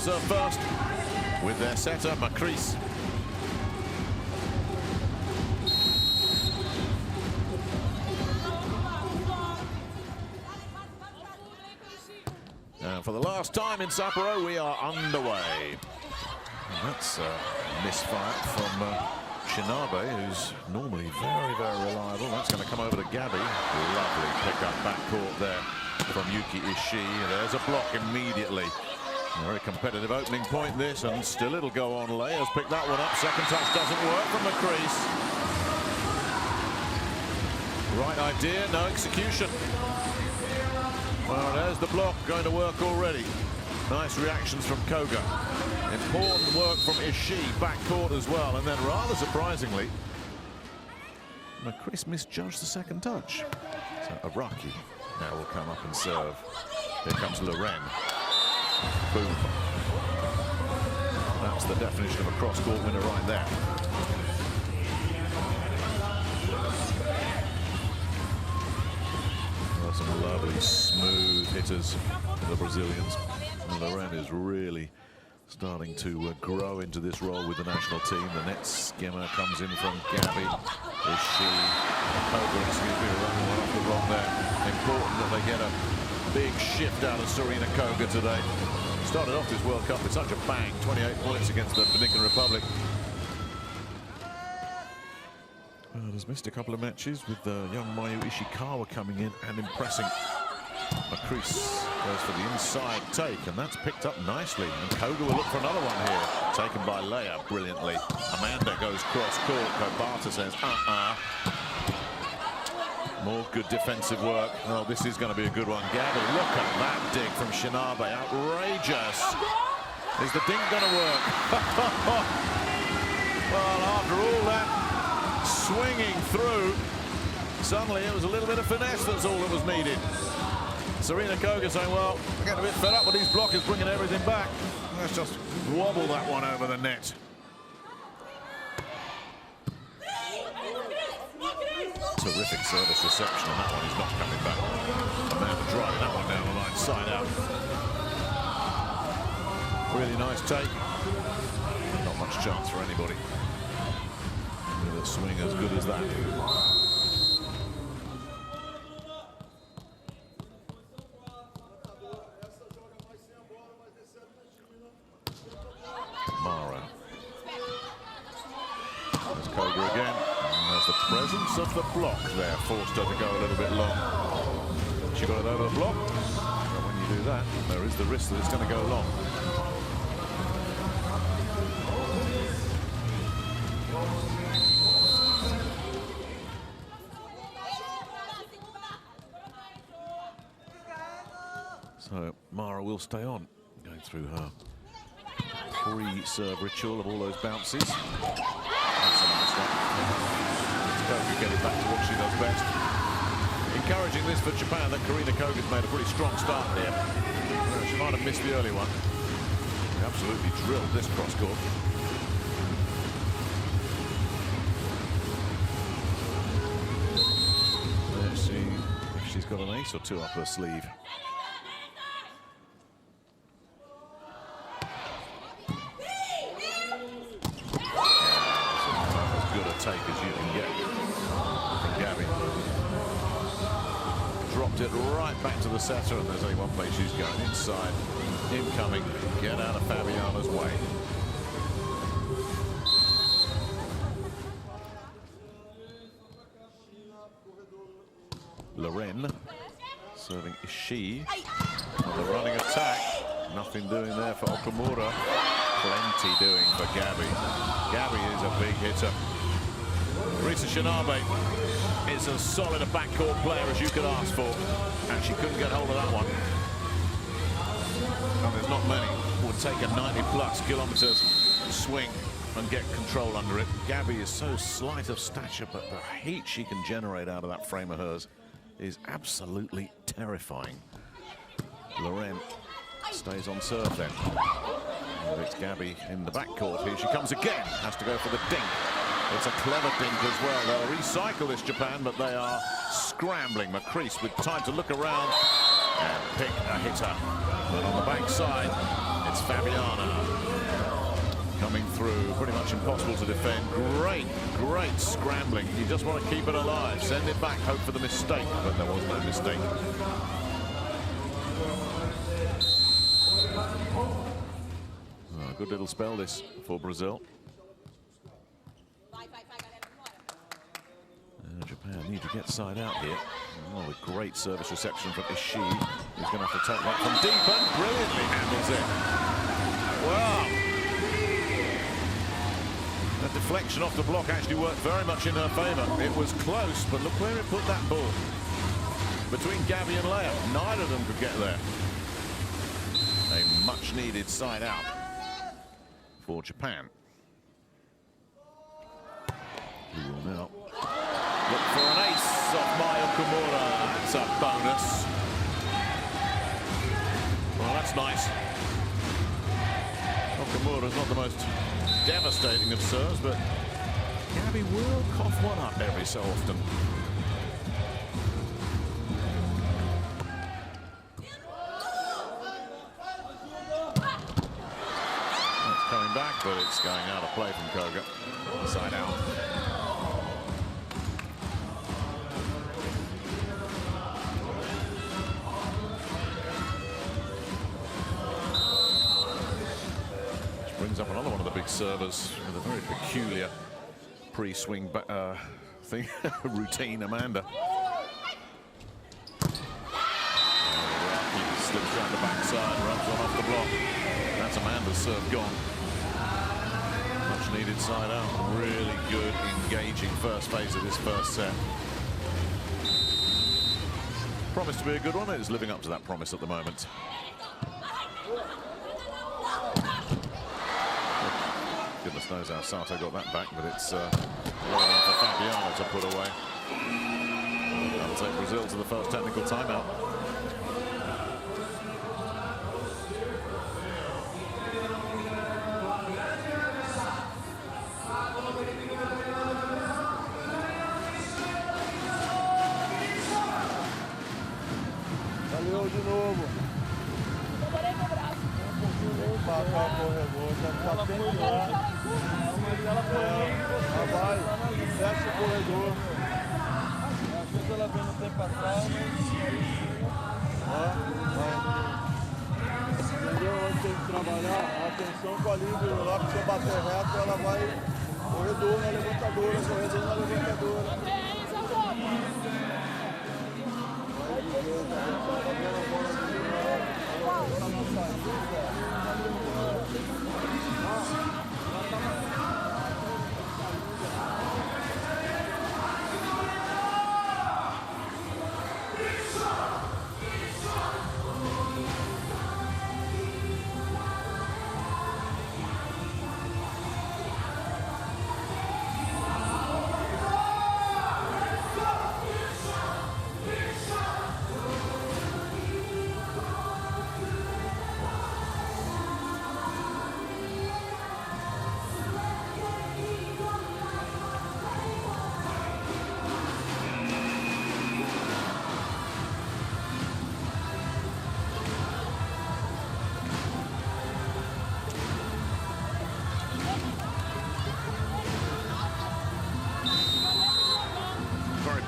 Serve first with their setter, Macris. And for the last time in Sapporo, we are underway. And that's a misfire from Shinabe, who's normally very, very reliable. That's going to come over to Gabi. Lovely pick-up backcourt there from Yuki Ishii. There's a block immediately. A very competitive opening point this, and still it'll go on. Leia's picked that one up. Second touch doesn't work from the crease. Right idea, no execution. Well, there's the block going to work already. Nice reactions from Koga. Important work from Ishii, backcourt as well. And then rather surprisingly, Macris misjudged the second touch. So Araki now will come up and serve. Here comes Loren. Boom. That's the definition of a cross-court winner right there. Well, some lovely, smooth hitters, the Brazilians. And Loren is really starting to grow into this role with the national team. The net skimmer comes in from Gabi. Ishii, Koga, excuse me, running one off the wrong there. Important that they get a big shift out of Serena Koga today. Started off this World Cup with such a bang, 28 points against the Dominican Republic. Well, has missed a couple of matches with young Mayu Ishikawa coming in and impressing. Macris goes for the inside take, and that's picked up nicely. And Koga will look for another one here. Taken by Leia brilliantly. Amanda goes cross-court. Kobata says, More good defensive work. Oh, this is going to be a good one. Gabi, look at that dig from Shinabe. Outrageous. Is the dink going to work? Well, after all that swinging through, suddenly it was a little bit of finesse. That's all that was needed. Serena Koga saying, well, I'm getting a bit fed up with these blockers bringing everything back. Let's just wobble that one over the net. Terrific service reception, and that one is not coming back. Amanda driving that one down the line, side out. Really nice take. Not much chance for anybody with a swing as good as that. Mara. There's Koga again. There's the presence of the block there, forced her to go a little bit long. She got it over the block. And when you do that, there is the risk that it's going to go long. So Mara will stay on, going through her pre-serve ritual of all those bounces. That's a nice one. Koga getting back to what she does best. Encouraging this for Japan that Karina Koga's made a pretty strong start there. She might have missed the early one. She absolutely drilled this cross-court. Let's see if she's got an ace or two up her sleeve. Take as you can get from Gabi. Dropped it right back to the setter, and there's only one place she's going. Inside, incoming, get out of Fabiana's way. Loren serving Ishii on the running attack. Nothing doing there for Okamura. Plenty doing for Gabi. Gabi is a big hitter. Risa Shinabe is as solid a backcourt player as you could ask for, and she couldn't get hold of that one. And there's not many who would take a 90+ kilometers swing and get control under it. Gabi is so slight of stature, but the heat she can generate out of that frame of hers is absolutely terrifying. Loren stays on serve then. And it's Gabi in the backcourt here. She comes again, has to go for the dink. It's a clever dink as well. They'll recycle this, Japan, but they are scrambling. Macris with time to look around and pick a hitter. But on the backside, It's Fabiana coming through, pretty much impossible to defend. Great scrambling. You just want to keep it alive. Send it back, hope for the mistake, but there was no mistake. Oh, good little spell this for Brazil. Japan need to get side out here. Oh, a great service reception from Ishii. He's going to have to take that from deep and brilliantly handles it. Wow. That deflection off the block actually worked very much in her favor. It was close, but look where it put that ball. Between Gabby and Leah, neither of them could get there. A much needed side out for Japan. Who will now look for an ace off Mai Okamura. It's a bonus. Well, that's nice. Okamura's not the most devastating of serves, but Gabby will cough one up every so often. That's coming back, but it's going out of play from Koga. Side out. Brings up another one of the big servers with a very peculiar pre-swing thing routine, Amanda. Slips around the backside, rubs one off the block. That's Amanda's serve gone. Much needed side out. Really good, engaging first phase of this first set. Promised to be a good one. It is living up to that promise at the moment. Goodness knows how Sato got that back, but it's well enough for Fabiana to put away. That'll take Brazil to the first technical timeout. Valeu de novo. Passar o corredor, já está sempre lá. Vai, fecha o corredor. Às vezes ela vem no tempo atrás, entendeu? Onde tem que trabalhar, atenção com a língua, lá que você bater reto, ela vai corredor na levantadora, corredor na levantadora.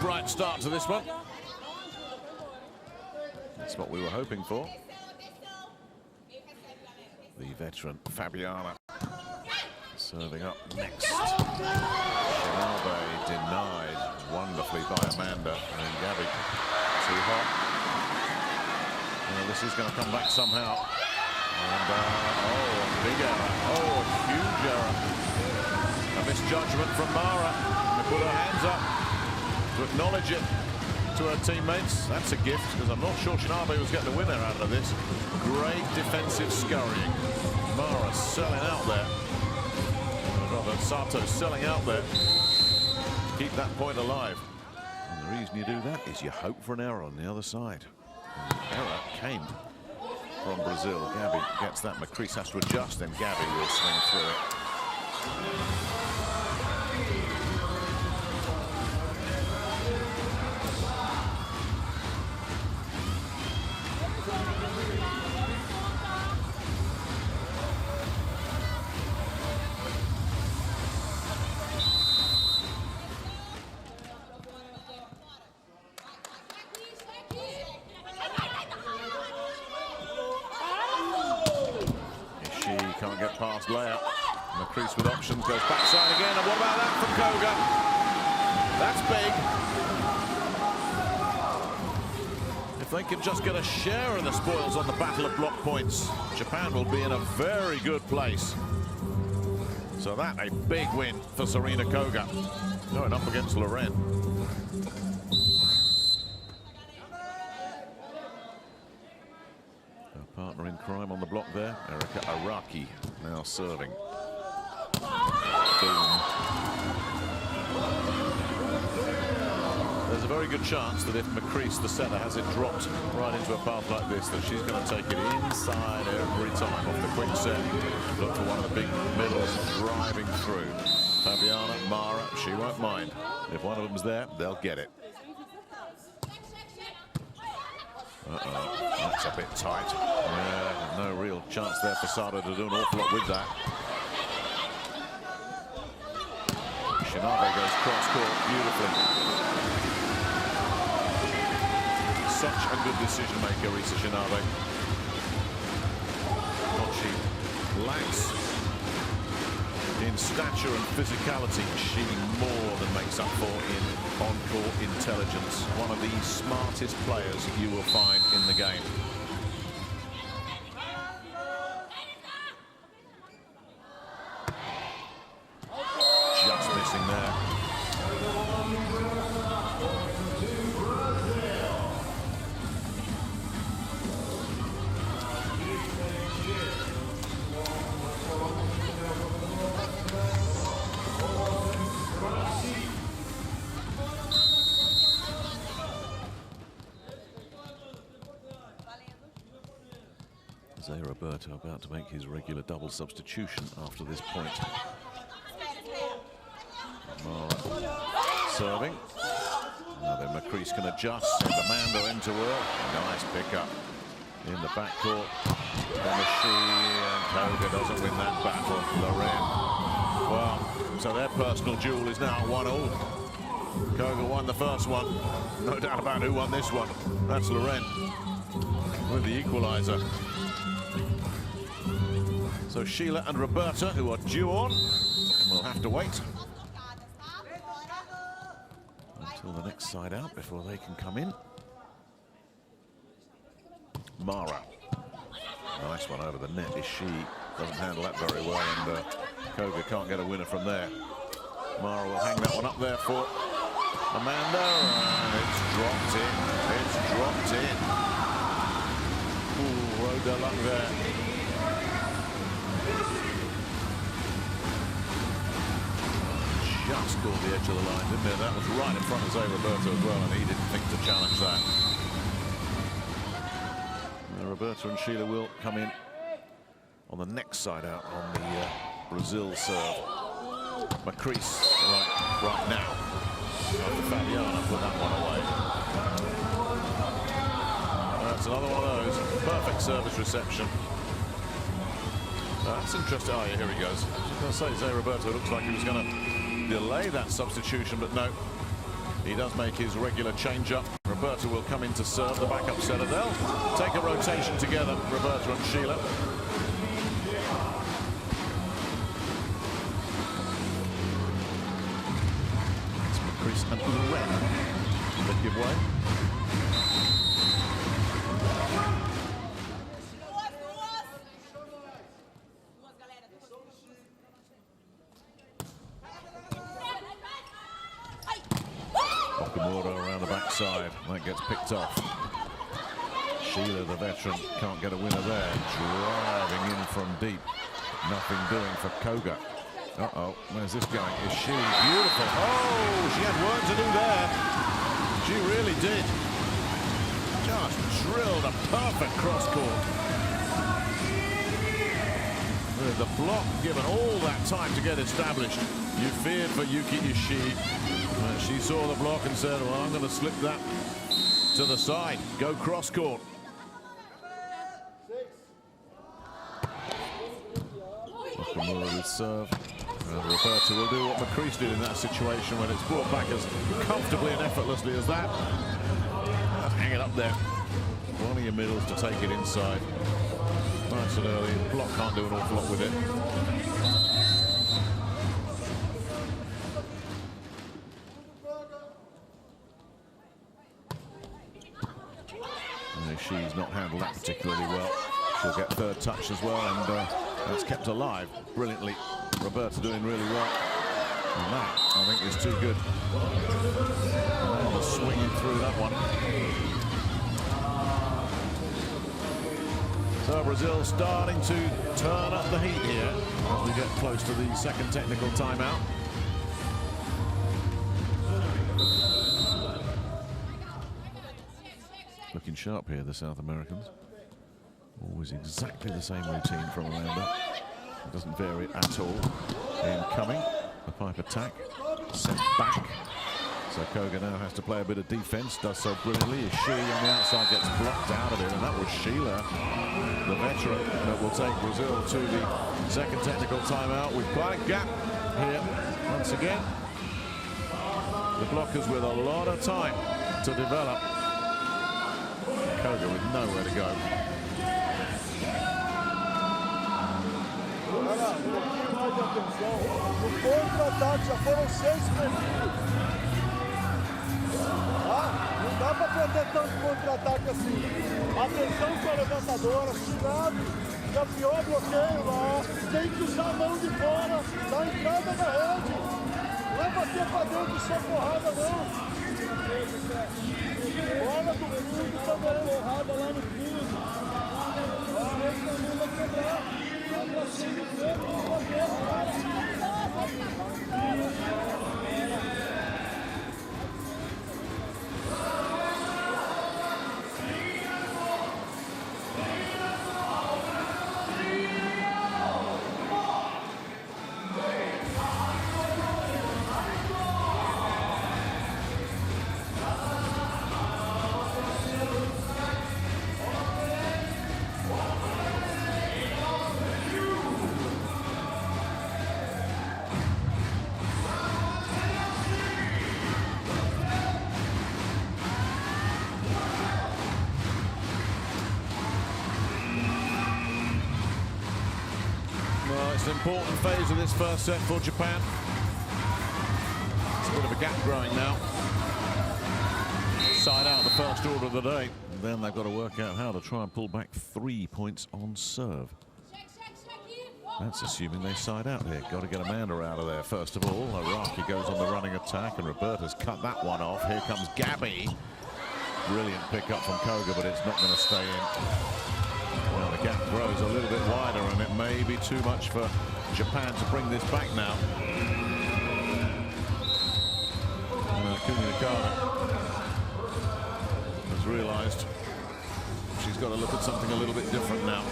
Bright start to this one. That's what we were hoping for. The veteran Fabiana serving up next. Shinabe denied wonderfully by Amanda, and Gabby too hot. Well, this is going to come back somehow. And oh, a big error. Oh, a huge error. A misjudgment from Mara. They put her hands up to acknowledge it to her teammates. That's a gift, because I'm not sure Shinabe was getting the winner out of this. Great defensive scurrying. Mara selling out there. Rather, Sato selling out there. Keep that point alive. And the reason you do that is you hope for an error on the other side. And the error came from Brazil. Gabby gets that. Macris has to adjust, then Gabby will swing through it. can't get past layup. McCrease with options, goes backside again. And what about that from Koga? That's big. If they can just get a share of the spoils on the battle of block points, Japan will be in a very good place. So that a big win for Serena Koga. Going up against Loren. Her partner in crime on the block there, Erika Araki, now serving. Boom. There's a very good chance that if McCrease, the setter, has it dropped right into a path like this, that she's going to take it inside every time off the quick set. Look for one of the big middles driving through. Fabiana, Mara, she won't mind. If one of them's there, they'll get it. That's a bit tight. Yeah, no real chance there for Sada to do an awful lot with that. Shinabe goes cross-court beautifully. Such a good decision maker, Risa Shinabe. What she lacks in stature and physicality, she more than makes up for in on-court intelligence. One of the smartest players you will find in the game. Just missing there. Zé Roberto about to make his regular double substitution after this point. Mara serving. Now then McCrease can adjust, send Amanda into work. Nice pickup in the backcourt. And Koga doesn't win that battle. Loren. Well, so their personal duel is now 1-1. Koga won the first one. No doubt about who won this one. That's Loren with the equalizer. So Sheila and Roberta, who are due on, will have to wait until the next side out before they can come in. Mara. Nice one over the net. She doesn't handle that very well, and Koga can't get a winner from there. Mara will hang that one up there for Amanda, and it's dropped in. It's dropped in. Ooh, road their luck there. Just caught the edge of the line, didn't it? That was right in front of Zé Roberto as well, and he didn't think to challenge that. Roberta and Sheila will come in on the next side out on the Brazil serve. McCrease right now. After Fabiana put that one away. That's another one of those. Perfect service reception. That's interesting. Oh, yeah, here he goes. I was going to say, Zé Roberto looks like he was going to delay that substitution, but no. He does make his regular change-up. Roberta will come in to serve the backup setter. They'll take a rotation together, Roberta and Sheila. It's McCrease and Loren that give way. Around the backside, that gets picked off. Sheila, the veteran, can't get a winner there. Driving in from deep. Nothing doing for Koga. Uh-oh, where's this going? Is she beautiful? Oh, she had work to do there. She really did. Just drilled a perfect cross court. With the block given all that time to get established. You feared for Yuki Ishii. She saw the block and said, well, I'm going to slip that to the side. Go cross court. Nakamura with serve. And Roberta will do what McCrease did in that situation when it's brought back as comfortably and effortlessly as that. Hang it up there. One of your middles to take it inside. Nice and early. Block can't do an awful lot with it. She's not handled that particularly well. She'll get third touch as well, and that's kept alive brilliantly. Roberta doing really well. And that, I think, is too good. And swinging through that one. So Brazil starting to turn up the heat here as we get close to the second technical timeout. Looking sharp here, the South Americans. Always exactly the same routine from Amanda. It doesn't vary at all. Incoming, a pipe attack, sent back. So Koga now has to play a bit of defense, does so brilliantly. As she on the outside gets blocked out of it, and that was Sheila, the veteran, that will take Brazil to the second technical timeout with quite a gap here once again. The blockers with a lot of time to develop. Koga with nowhere to go. Cara, um pouquinho mais de atenção. No contra-ataque já foram 6 perfis. Não dá para perder tanto contra-ataque assim. Atenção com a levantadora, cuidado. Já pior bloqueio lá. Tem que usar a mão de fora da entrada da rede. Não é bater para dentro só porrada, não. Bola do fundo também. Porrada lá no fundo. Esse caminho vai quebrar. Vai pra cima do dedo, vai bater, cara. It's an important phase of this first set for Japan. It's a bit of a gap growing now. Side out the first order of the day. And then they've got to work out how to try and pull back 3 points on serve. That's assuming they side out here. Got to get Amanda out of there first of all. Araki goes on the running attack, and Roberta's cut that one off. Here comes Gabby. Brilliant pickup from Koga, but it's not going to stay in. Well, the gap grows a little bit wider, and it may be too much for Japan to bring this back now. Kuminakana has realized she's got to look at something a little bit different now.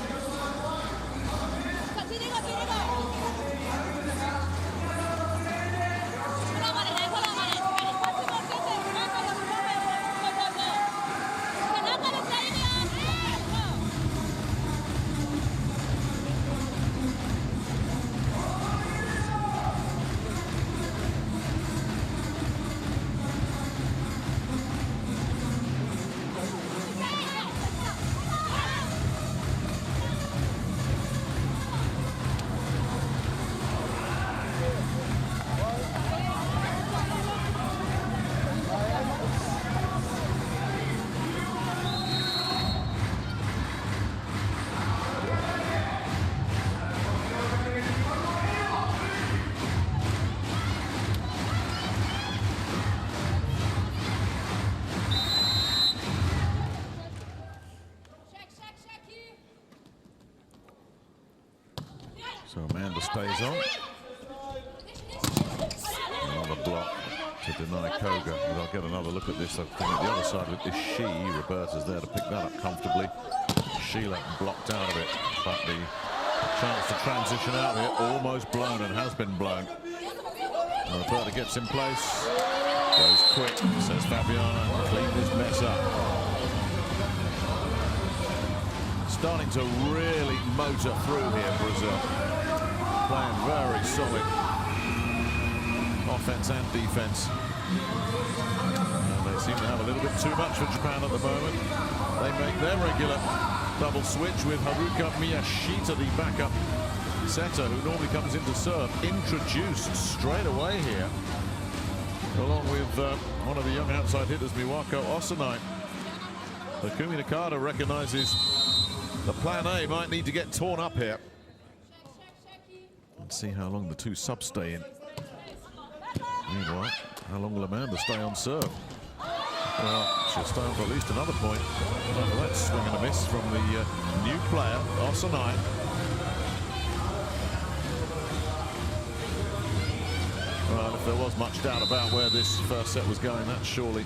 So Amanda stays on. Another block to deny Koga. But I'll get another look at this. I think at the other side with this Roberta's there to pick that up comfortably. Sheila blocked out of it, but the chance to transition out here almost blown and has been blown. And Roberta gets in place. Goes quick, says Fabiana. Clean this mess up. Starting to really motor through here, Brazil. Playing very solid offense and defense. And they seem to have a little bit too much for Japan at the moment. They make their regular Double switch with Haruka Miyashita, the backup setter who normally comes in to serve, introduced straight away here, along with one of the young outside hitters, Miwako Osanai. Takumi Nakata recognizes the plan A might need to get torn up here. Let's see how long the two subs stay in. Meanwhile, how long will Amanda stay on serve? Well, she'll stay on for at least another point. After that swing and a miss from the new player, Osanai. Well, if there was much doubt about where this first set was going, that surely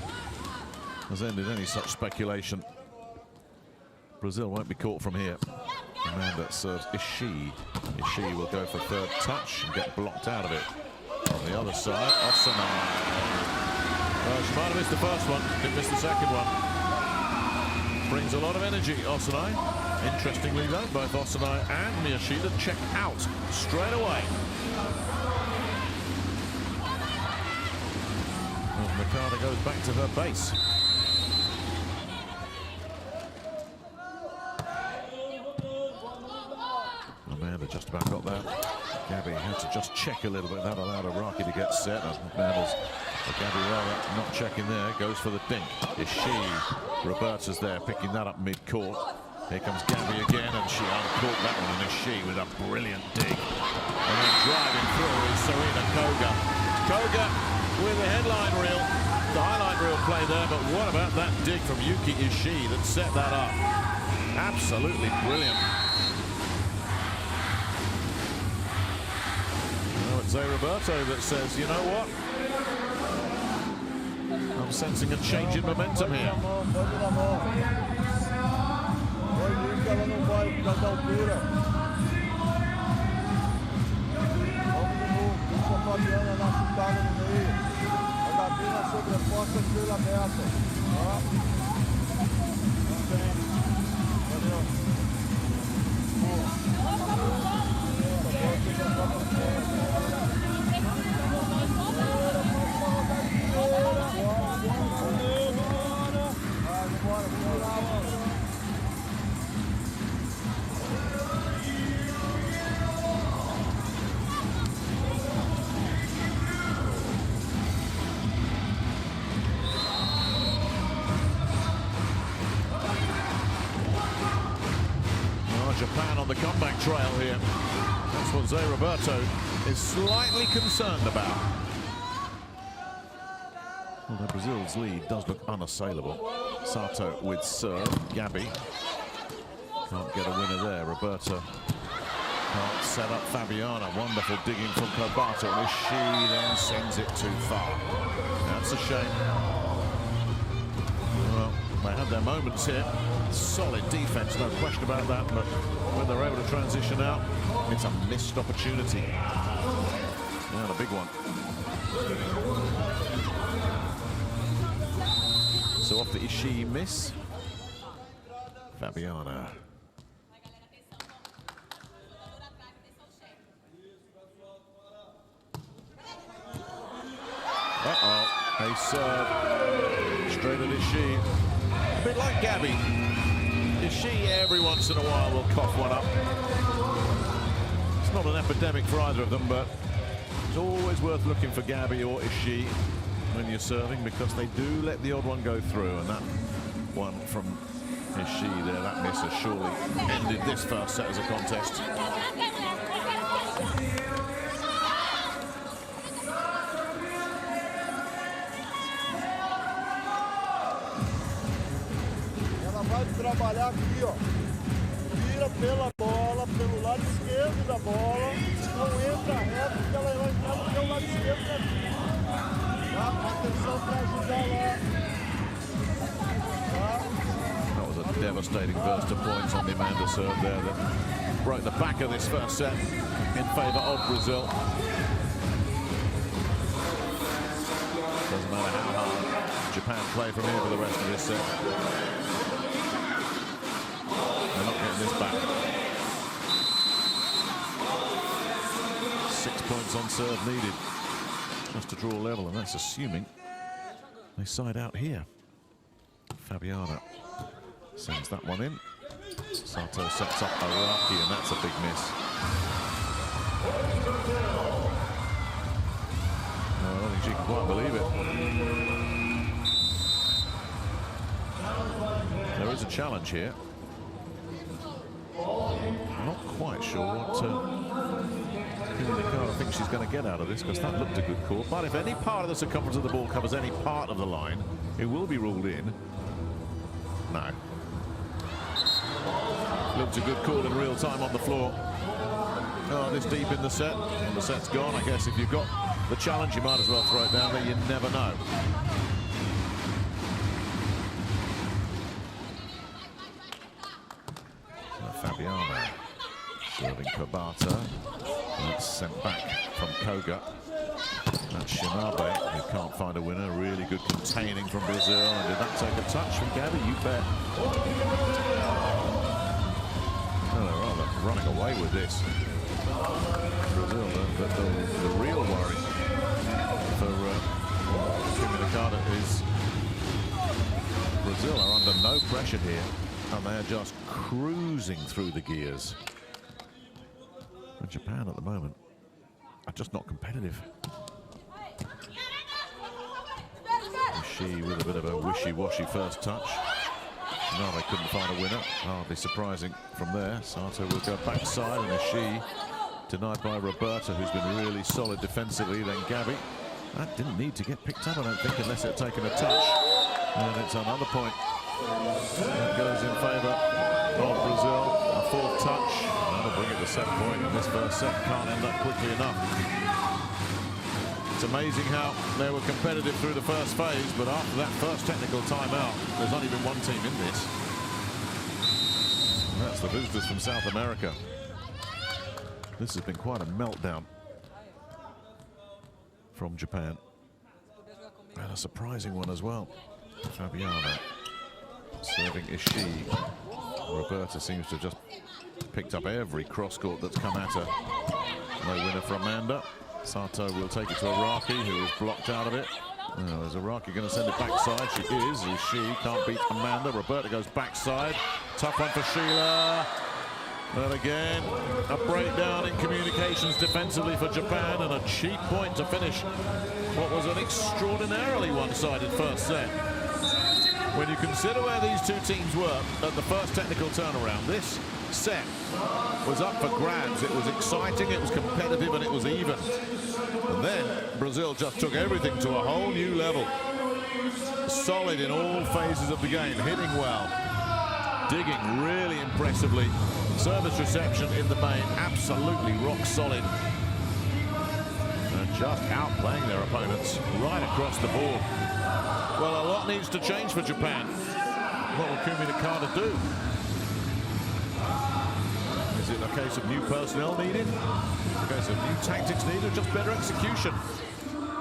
has ended any such speculation. Brazil won't be caught from here. Amanda serves Ishii. Ishii will go for third touch and get blocked out of it. On the other side, Osanai. She might have missed the first one, didn't miss the second one. Brings a lot of energy, Osanai. Interestingly though, both Osanai and Miyashita check out straight away. Well, Nakata goes back to her base. Amanda just about got that. Gabby had to just check a little bit. That allowed Araki to get set. Amanda's Gabby rather not checking there. Goes for the dink. Ishii. Roberta's there picking that up mid-court. Here comes Gabby again, and she uncaught that one. And Ishii with a brilliant dig. And then driving through is Serena Koga. Koga with the headline reel. The highlight reel play there, but what about that dig from Yuki Ishii that set that up? Absolutely brilliant. It's Roberto that says, you know what? I'm sensing a change in momentum here. Japan on the comeback trail here. That's what Zé Roberto is slightly concerned about. Although Brazil's lead does look unassailable. Sato with serve. Gabby can't get a winner there. Roberto can't set up Fabiana. Wonderful digging from Kobato. Ishii then sends it too far. That's a shame. Well, they had their moments here. Solid defense, no question about that, but when they're able to transition out, it's a missed opportunity. And a big one. So off the Ishii miss, Fabiana. Uh-oh, a serve straight at Ishii. A bit like Gabby. Ishii every once in a while will cough one up. It's not an epidemic for either of them, but it's always worth looking for Gabby or Ishii when you're serving, because they do let the odd one go through, and that one from Ishii there, that miss has surely ended this first set as a contest. Vai trabalhar aqui, ó. Vira pela bola, pelo lado esquerdo da bola. Não entra reto, porque ela vai entrar no seu lado esquerdo daqui. Tá? Atenção para ajudar lá. Tá? That was a devastating burst of points on the Amanda serve there that broke the back of this first set in favor of Brazil. Doesn't matter how hard Japan play from here for the rest of this set. They're not getting this back. 6 points on serve needed just to draw level, and that's assuming they side out here. Fabiana sends that one in. Sato sets up Araki, and that's a big miss. No, I don't think she can quite believe it. There is a challenge here. I'm not quite sure what Kumikara thinks she's going to get out of this, because that looked a good call. But if any part of the circumference of the ball covers any part of the line, it will be ruled in. No. Looked a good call in real time on the floor. Oh, this deep in the set, and the set's gone. I guess if you've got the challenge, you might as well throw it down there. You never know. Fabiano serving Kabata. That's sent back from Koga. That's Shinabe, who can't find a winner. Really good containing from Brazil. And did that take a touch from Gabi? You bet. Oh, they're rather running away with this. Brazil, the real worry for Kumikara is Brazil are under no pressure here. And they're just cruising through the gears. And Japan at the moment are just not competitive. Ishii with a bit of a wishy-washy first touch. No, they couldn't find a winner. Hardly surprising from there. Sato will go backside, and Ishii denied by Roberta, who's been really solid defensively. Then Gabi. That didn't need to get picked up, I don't think, unless it had taken a touch. And it's another point. That goes in favour of Brazil. A fourth touch. That'll bring it to set point. And this first set can't end up quickly enough. It's amazing how they were competitive through the first phase, but after that first technical timeout, there's not even one team in this. And that's the visitors from South America. This has been quite a meltdown from Japan. And a surprising one as well. Fabiano serving Ishii. Roberta seems to have just picked up every cross-court that's come at her. No winner for Amanda. Sato will take it to Araki, who is blocked out of it. Oh, is Araki going to send it backside? She is. Ishii can't beat Amanda. Roberta goes backside. Tough one for Sheila. But again, a breakdown in communications defensively for Japan, and a cheap point to finish what was an extraordinarily one-sided first set. When you consider where these two teams were at the first technical turnaround, this set was up for grabs. It was exciting, it was competitive, and it was even. And then Brazil just took everything to a whole new level. Solid in all phases of the game, hitting well, digging really impressively. Service reception in the main, absolutely rock solid. And just outplaying their opponents right across the board. Well, a lot needs to change for Japan. What will Kumikara do? Is it a case of new personnel needed? A case of new tactics needed, or just better execution?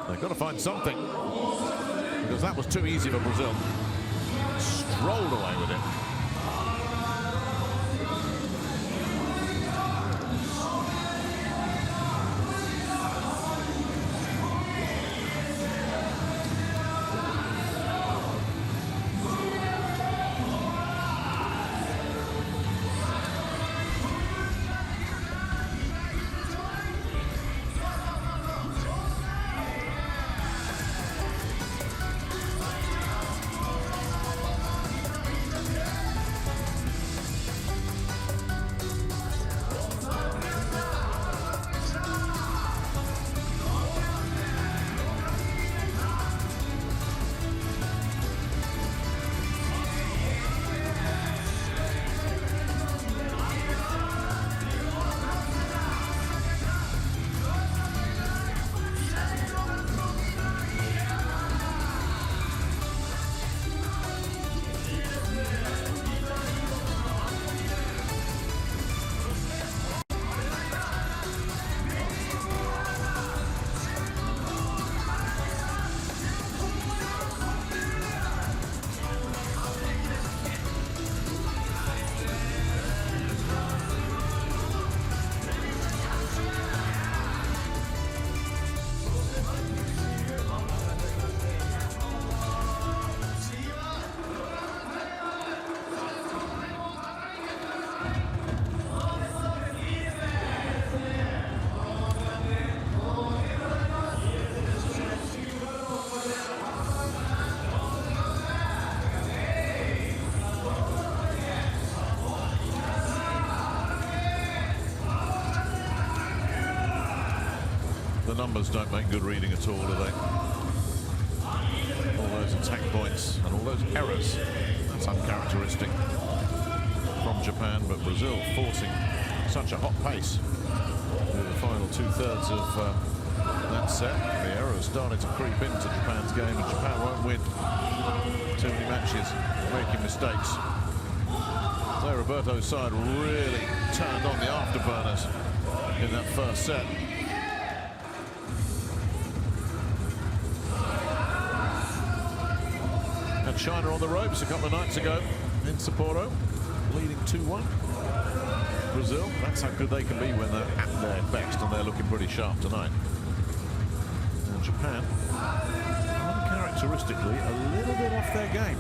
They've got to find something, because that was too easy for Brazil. Strolled away with it. The numbers don't make good reading at all, do they? All those attack points and all those errors. That's uncharacteristic from Japan, but Brazil forcing such a hot pace in the final two-thirds of that set. The errors started to creep into Japan's game, and Japan won't win too many matches making mistakes. So Roberto's side really turned on the afterburners in that first set. And China on the ropes a couple of nights ago in Sapporo, leading 2-1. Brazil, that's how good they can be when they're at their best, and they're looking pretty sharp tonight. And Japan, uncharacteristically, a little bit off their game.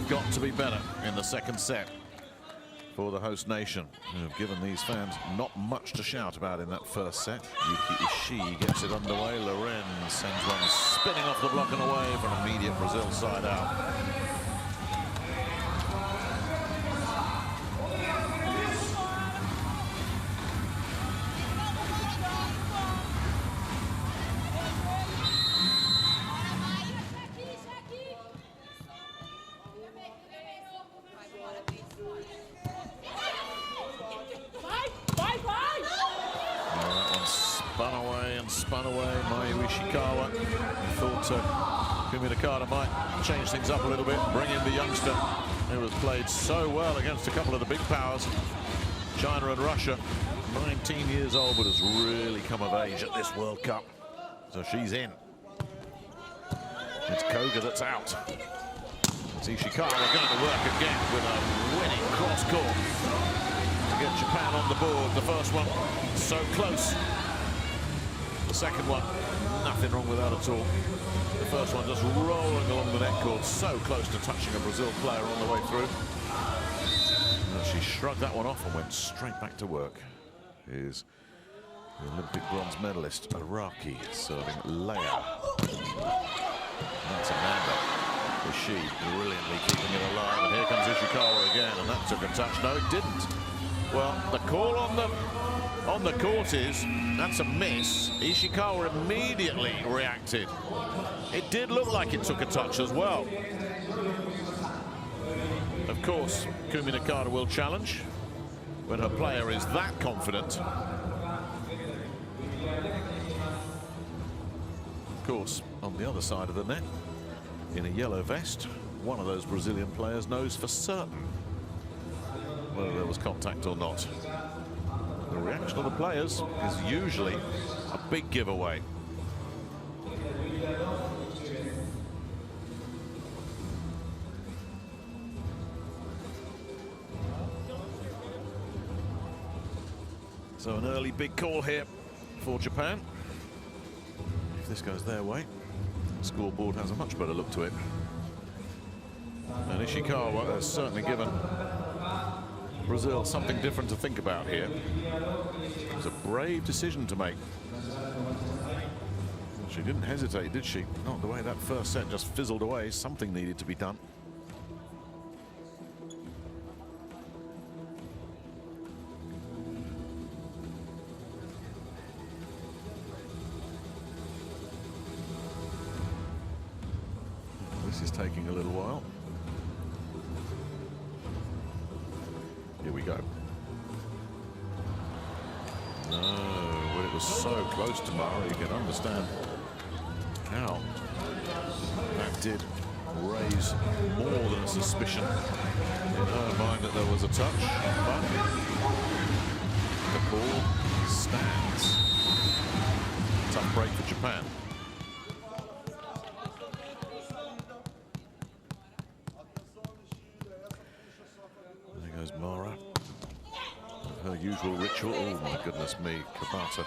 Got to be better in the second set for the host nation, who have given these fans not much to shout about in that first set. Yuki Ishii gets it underway. Loren sends one spinning off the block and away for an immediate Brazil side out. Spun away, Mayu Ishikawa. Thought Kumi Nakata might change things up a little bit, bring in the youngster who has played so well against a couple of the big powers, China and Russia. 19 years old, but has really come of age at this World Cup. So she's in. It's Koga that's out. It's Ishikawa going to work again with a winning cross-court to get Japan on the board. The first one, so close. The second one, nothing wrong with that at all. The first one just rolling along the net court, so close to touching a Brazil player on the way through. And she shrugged that one off and went straight back to work. Here's the Olympic bronze medalist, Araki, serving Leia. That's Amanda. Ishii brilliantly keeping it alive. And here comes Ishikawa again, and that took a touch. No, it didn't. Well, the call on the court is, that's a miss. Ishikawa immediately reacted. It did look like it took a touch as well. Of course, Kumi Nakata will challenge when her player is that confident. Of course, on the other side of the net, in a yellow vest, one of those Brazilian players knows for certain whether there was contact or not. The reaction of the players is usually a big giveaway. So an early big call here for Japan. If this goes their way, the scoreboard has a much better look to it. And Ishikawa has certainly given Brazil something different to think about here. It was a brave decision to make. She didn't hesitate, did she? Not the way that first set just fizzled away. Something needed to be done. This is taking a little while. Here we go. No, well, it was so close to Mara, you can understand how that did raise more than a suspicion in her mind that there was a touch, but the ball stands. Tough break for Japan. There goes Mara. Her usual ritual. Oh my goodness me, Kabata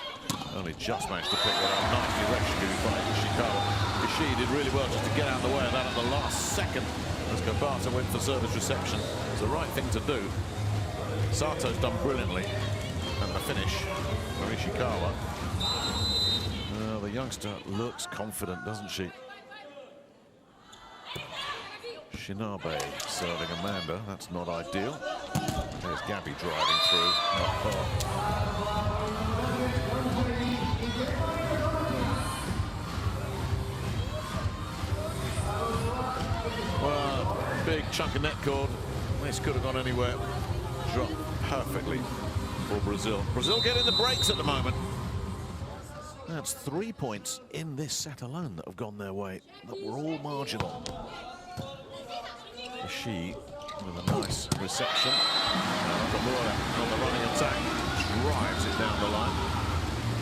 only just managed to pick that up. Nicely rescued by Ishikawa. Ishii did really well just to get out of the way of that at the last second as Kabata went for service reception. It's the right thing to do. Sato's done brilliantly. And the finish for Ishikawa. The youngster looks confident, doesn't she? Shinabe serving Amanda. That's not ideal. There's Gabby driving through. Well, big chunk of net cord. This could have gone anywhere. Dropped perfectly for Brazil. Brazil getting the breaks at the moment. That's 3 points in this set alone that have gone their way, that were all marginal. Ishii with a nice reception. Kamura on the running attack drives it down the line.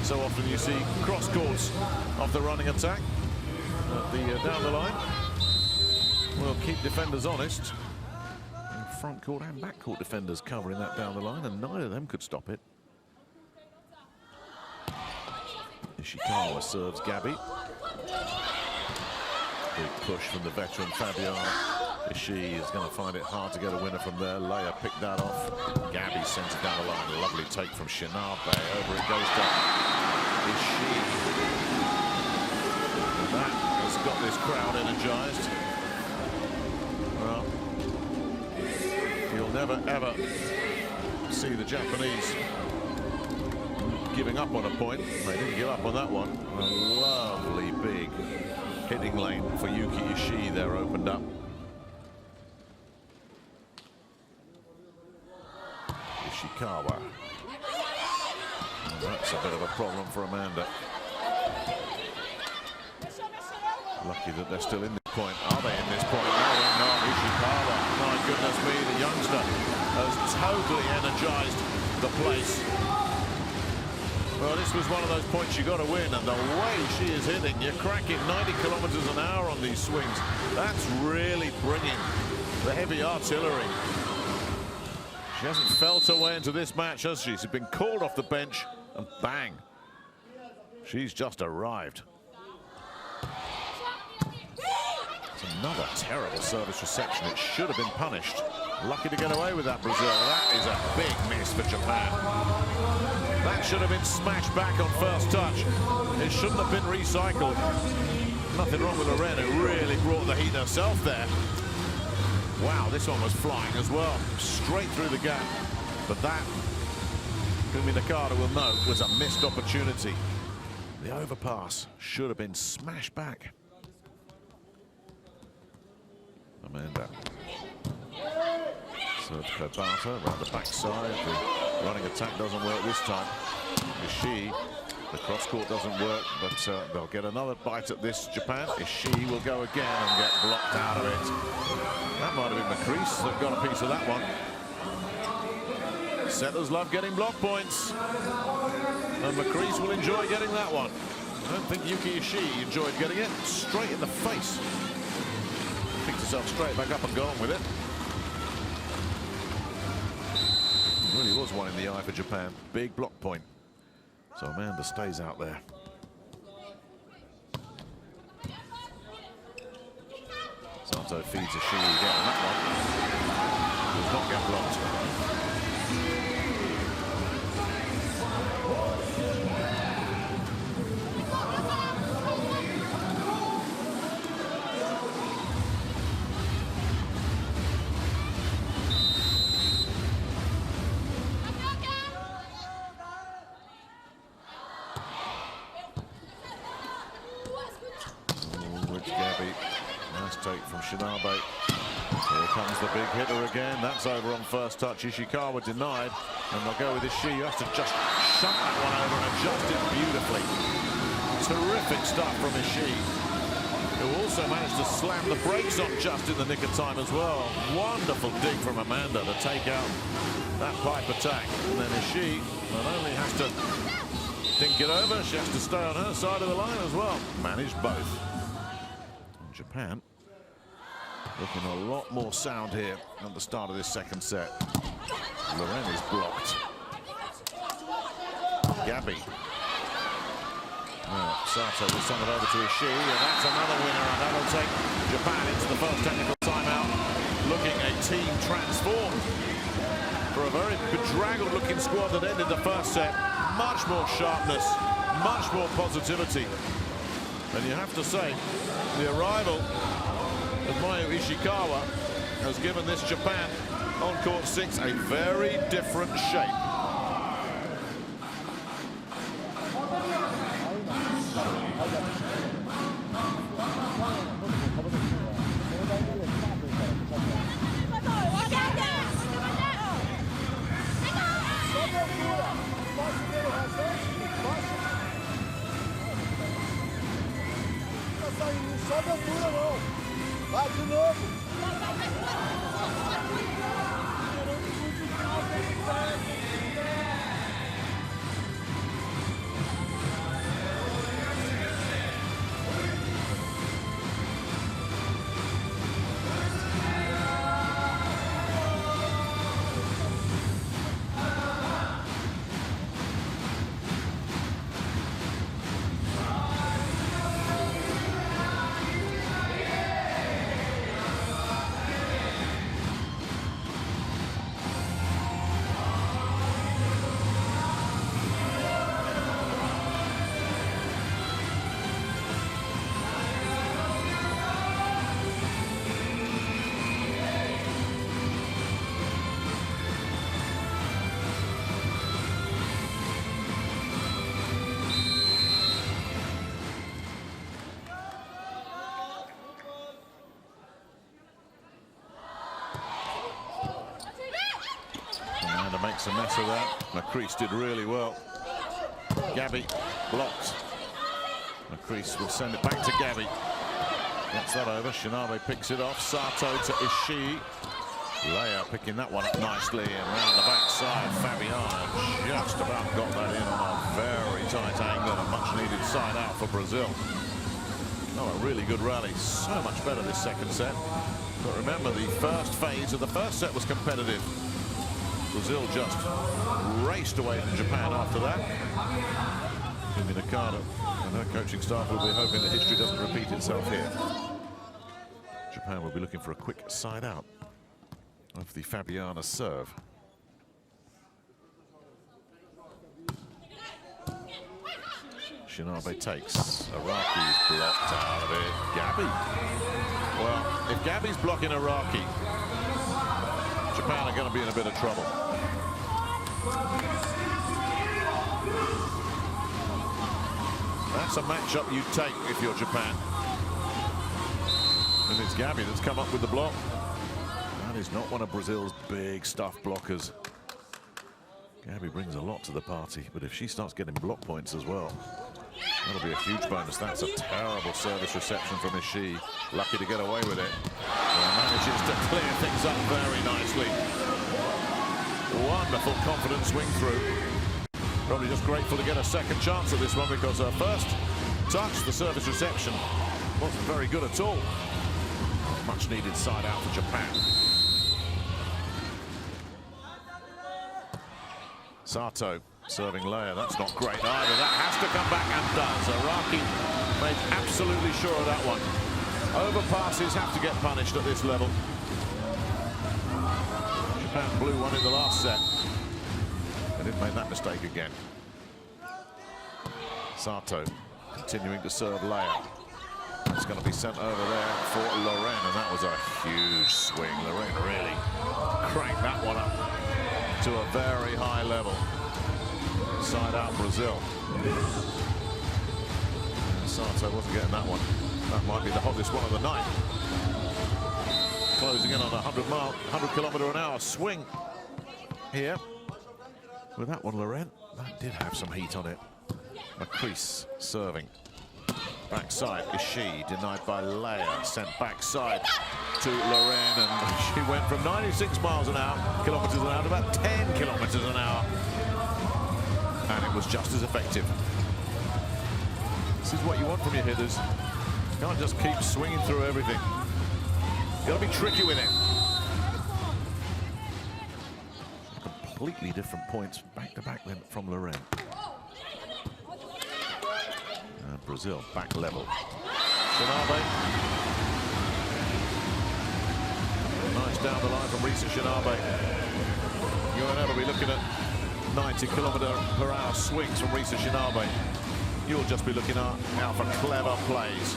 So often you see cross courts of the running attack. Down the line will keep defenders honest. And front court and back court defenders covering that down the line, and neither of them could stop it. Ishikawa serves Gabby. Big push from the veteran Fabiano. Ishii is going to find it hard to get a winner from there. Leia picked that off. Gabby sends it down the line. Lovely take from Shinabe. Over it goes to Ishii. And that has got this crowd energized. Well, you'll never ever see the Japanese giving up on a point. They didn't give up on that one. A lovely big hitting lane for Yuki Ishii there opened up. Ishikawa. That's a bit of a problem for Amanda. Lucky that they're still in this point. Are they in this point? No, they're not. Ishikawa. My goodness me, the youngster has totally energized the place. Well, this was one of those points you got to win, and the way she is hitting, you're cracking 90 kilometers an hour on these swings. That's really bringing the heavy artillery. She hasn't felt her way into this match, has she? She's been called off the bench, and bang, she's just arrived. It's another terrible service reception. It should have been punished. Lucky to get away with that, Brazil. That is a big miss for Japan. That should have been smashed back on first touch. It shouldn't have been recycled. Nothing wrong with Loren, who really brought the heat herself there. Wow, this one was flying as well. Straight through the gap. But that, Kumi Nakata will know, was a missed opportunity. The overpass should have been smashed back. Amanda. Serves Kobata around the backside. The running attack doesn't work this time. Ishii, the cross court doesn't work, but they'll get another bite at this, Japan. Ishii will go again and get blocked out of it. That might have been McCrease that got a piece of that one. Setters love getting block points, and McCrease will enjoy getting that one. I don't think Yuki Ishii enjoyed getting it. Straight in the face. Picked herself straight back up and gone with it. It really was one in the eye for Japan. Big block point. So Amanda stays out there. Sato feeds Ishii again on that one. Does not get blocked. mistake from Shinabe. Here comes the big hitter again. That's over on first touch. Ishikawa denied. And they'll go with Ishii. You have to just shunt that one over and adjust it beautifully. Terrific stuff from Ishii, who also managed to slam the brakes on just in the nick of time as well. Wonderful dig from Amanda to take out that pipe attack. And then Ishii not only has to dink it over, she has to stay on her side of the line as well. Managed both. And Japan looking a lot more sound here at the start of this second set. Loren is blocked. Gabby. Sato will send it over to Ishii, and that's another winner, and that'll take Japan into the first technical timeout. Looking a team transformed for a very bedraggled looking squad that ended the first set. Much more sharpness, much more positivity. And you have to say, the arrival of Mayu Ishikawa has given this Japan on court 6 a very different shape. Sobe a altura não. Vai de novo. Makes a mess of that. McCrease did really well. Gabby blocked. McCrease will send it back to Gabby. Gets that over. Shinabe picks it off. Sato to Ishii. Leia picking that one up nicely, and round the backside, Fabiana just about got that in on a very tight angle. A much needed side out for Brazil. Oh, a really good rally. So much better this second set. But remember, the first phase of the first set was competitive. Brazil just raced away from Japan after that. Yumi Nakata and her coaching staff will be hoping that history doesn't repeat itself here. Japan will be looking for a quick side out of the Fabiana serve. Shinabe takes. Araki's blocked out of it. Gabby. Well, if Gabby's blocking Araki, Japan are going to be in a bit of trouble. That's a matchup you take if you're Japan. And it's Gabby that's come up with the block. That is not one of Brazil's big stuff blockers. Gabby brings a lot to the party, but if she starts getting block points as well, that'll be a huge bonus. That's a terrible service reception from Ishii. Lucky to get away with it. And manages to clear things up very nicely. Wonderful confident swing through. Probably just grateful to get a second chance at this one, because her first touch, the service reception, wasn't very good at all. Much needed side out for Japan. Sato serving Leia. That's not great either. That has to come back, and does. Araki made absolutely sure of that one. Overpasses have to get punished at this level. Japan blew one in the last set. They didn't make that mistake again. Sato continuing to serve Leia. It's going to be sent over there for Loren, and that was a huge swing. Loren really cranked that one up to a very high level. Side out Brazil. Sato wasn't getting that one. That might be the hottest one of the night. Closing in on a 100 kilometer an hour swing here. With that one, Loren, that did have some heat on it. McCrease serving. Backside, Ishii denied by Leia, sent backside to Loren, and she went from 96 miles an hour, kilometers an hour, to about 10 kilometers an hour. And it was just as effective. This is what you want from your hitters. You can't just keep swinging through everything. You gotta be tricky with it. Completely different points back to back then from Loren. Brazil back level. Shinabe. Nice down the line from Risa Shinabe. You won't ever be looking at 90 kilometer per hour swings from Risa Shinabe. You'll just be looking out for clever plays.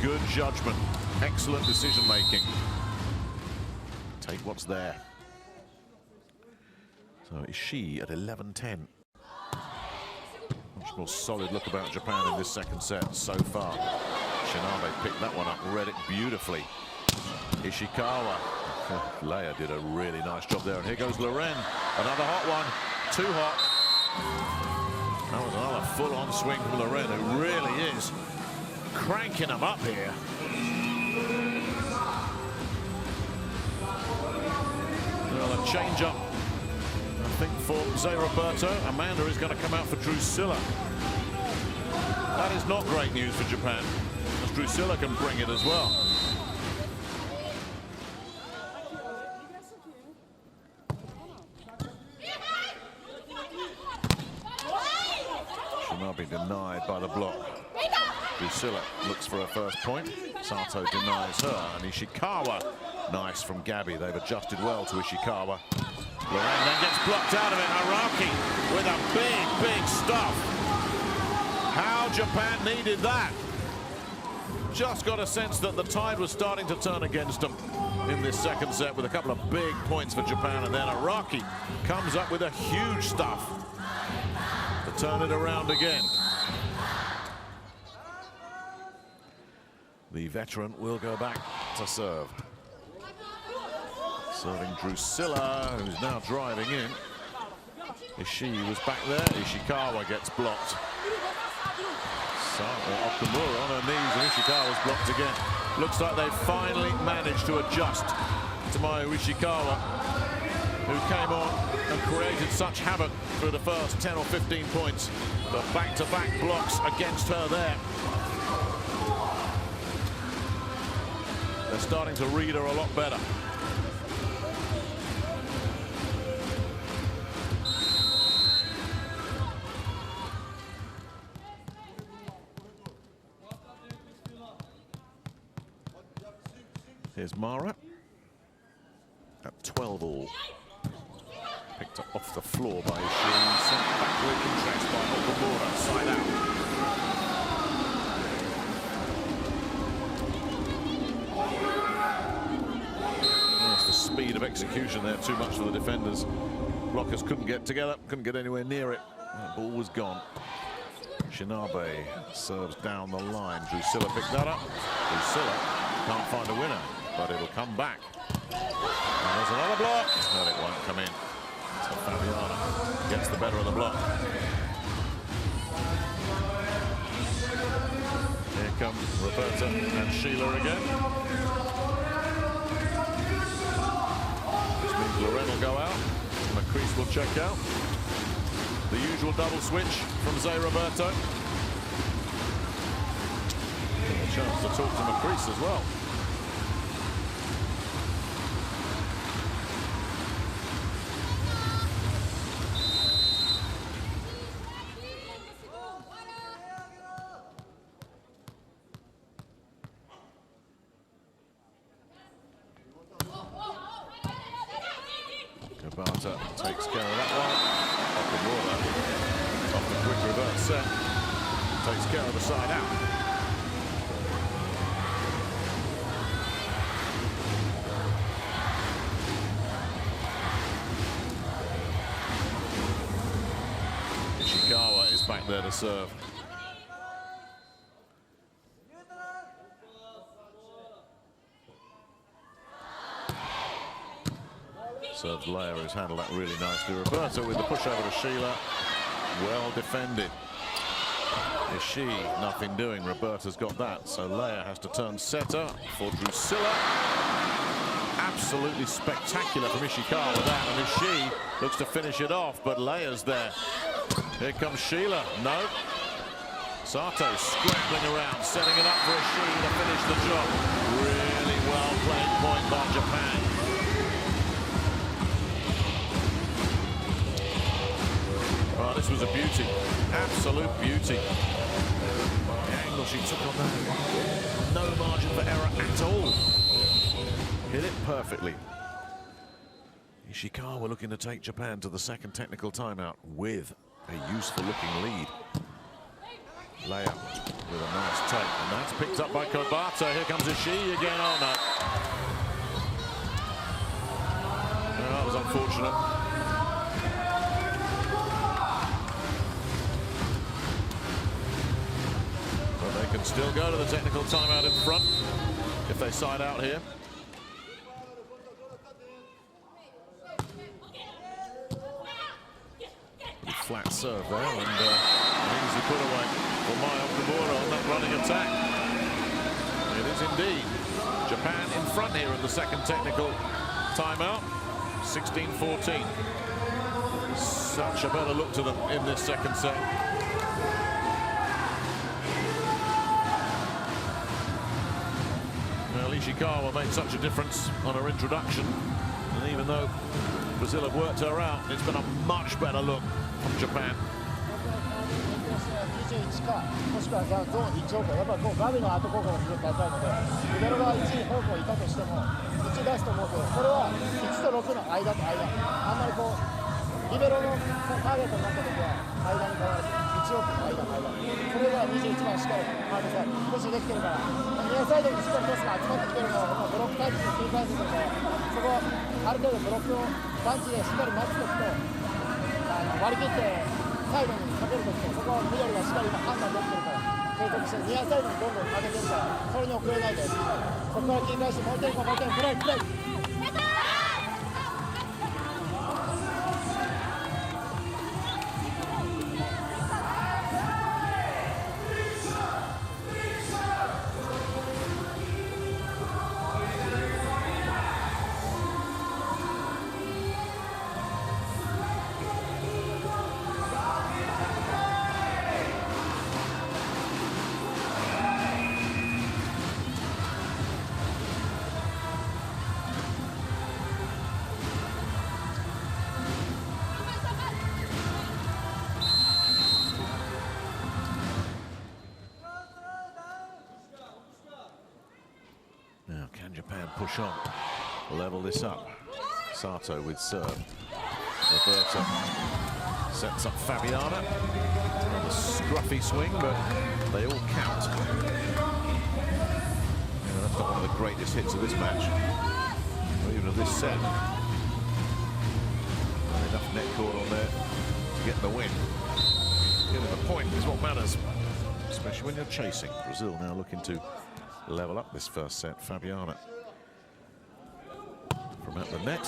Good judgment. Excellent decision making. Take what's there. So is she at 11-10? Much more solid look about Japan in this second set so far. Shinabe picked that one up, read it beautifully. Ishikawa. Leia did a really nice job there. And here goes Loren. Another hot one. Too hot. That was another full-on swing from Loren, who really is cranking them up here. Well, a change-up, I think, for Zé Roberto. Amanda is going to come out for Drusilla. That is not great news for Japan, as Drusilla can bring it as well. Shinabe denied by the block. Drusilla looks for her first point. Sato denies her, and Ishikawa, nice from Gabby. They've adjusted well to Ishikawa. Loren then gets blocked out of it. Araki with a big stuff. How Japan needed that. Just got a sense that the tide was starting to turn against them in this second set, with a couple of big points for Japan, and then Araki comes up with a huge stuff to turn it around again. The veteran will go back to serve. Serving Drusilla, who's now driving in. Ishii was back there. Ishikawa gets blocked. Okumura on her knees, and Ishikawa's blocked again. Looks like they finally managed to adjust to Mayu Ishikawa, who came on and created such havoc through the first 10 or 15 points. But back-to-back blocks against her there. They're starting to read her a lot better. Here's Mara at 12-all. Picked up off the floor by Ishii, sent back with interest by Okumura, side out. That's the speed of execution there, too much for the defenders. Blockers couldn't get together, couldn't get anywhere near it. That ball was gone. Shinabe serves down the line. Drusilla picked that up. Drusilla can't find a winner, but it'll come back. And there's another block, but it won't come in. So Fabiana gets the better of the block. Here come Roberta and Sheila again. This means Loren will go out. McCrease will check out. The usual double switch from Zé Roberto. A chance to talk to McCrease as well. Barter takes care of that one. Okumura, off the quick reverse set, takes care of the side out. Ishikawa is back there to serve. Serves Leia, who's handled that really nicely. Roberta with the push over to Sheila. Well defended. Ishii, nothing doing. Roberta's got that. So Leia has to turn setter for Drusilla. Absolutely spectacular from Ishikawa with that. And Ishii looks to finish it off, but Leia's there. Here comes Sheila. No. Sato scrambling around, setting it up for Ishii to finish the job. Really well played point by Japan. Oh, this was a beauty. Absolute beauty. The angle she took on that. No margin for error at all. Hit it perfectly. Ishikawa looking to take Japan to the second technical timeout with a useful looking lead. Leia with a nice take, and that's picked up by Kobata. Here comes Ishii again. Oh no. Oh, that was unfortunate. But they can still go to the technical timeout in front if they side out here. Flat serve there, and easy put away for Maya Okumura on that running attack. It is indeed Japan in front here in the second technical timeout. 16-14. Such a better look to them in this second set. Well, Ishikawa made such a difference on her introduction, and even though Brazil have worked her out, it's been a much better look from Japan. 21か、もしくはゾーン1方向、やっぱりガビの後方向が非常に高いので、リベロが1方向いたとしても、1出すと思うけど、これは1と6の間と間、あんまりこう、リベロのターゲットになったときは、間に変わらず、1奥の間、それが21番しっかりプッシュできてるから、ニアサイドにしっかりトスが集まってきてるのをブロックタイプに切り替えてるので、そこはある程度ブロックをバンチでしっかり待つときと、割り切ってサイドにかけるときと、そこは緑がしっかり今判断できてるから、継続してニアサイドにどんどん上げてるから、それに遅れないで、そこから切り返して、もう一回、プレイ。Now, can Japan push on, level this up? Sato with serve. Roberta sets up Fabiana on a scruffy swing, but they all count. Yeah, that's not one of the greatest hits of this match, or even of this set. Enough net cord on there to get the win. Getting the point is what matters, especially when you're chasing. Brazil now looking to level up this first set. Fabiana from at the net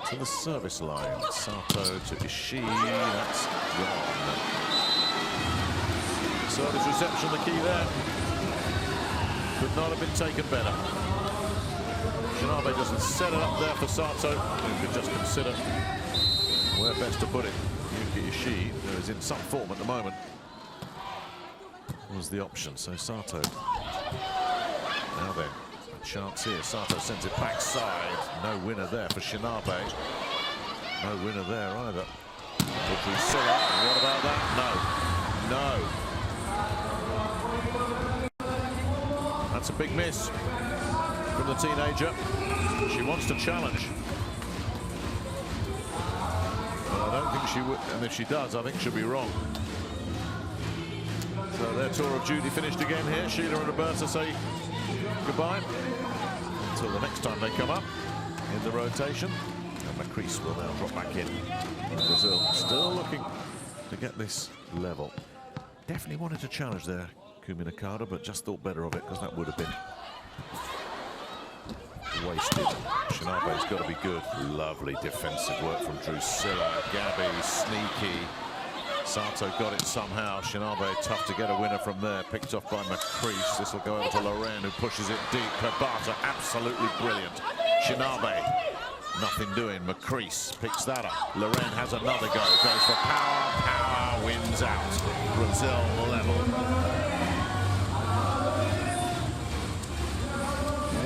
to the service line. Sato to Ishii. That's gone. Service reception, the key there. Could not have been taken better. Shinabe doesn't set it up there for Sato. You could just consider where best to put it. Yuki Ishii, who is in some form at the moment, was the option. So Sato. Now then, a chance here. Sato sends it backside. No winner there for Shinabe. No winner there either. What about that? No. That's a big miss from the teenager. She wants to challenge. But I don't think she would, and if she does, I think she'll be wrong. So their tour of duty finished again here. Sheila and Roberta say goodbye until the next time they come up in the rotation. And McCrease will now drop back in. Brazil still looking to get this level. Definitely wanted to challenge there, Kumi Nakada, but just thought better of it because that would have been wasted. Shinabe's got to be good. Lovely defensive work from Drusilla. Gabi, sneaky. Sato got it somehow. Shinabe tough to get a winner from there. Picked off by Macrease. This will go over to Loren, who pushes it deep. Kobata, absolutely brilliant. Shinabe, nothing doing. Macrease picks that up. Loren has another go. Goes for power. Power wins out. Brazil level.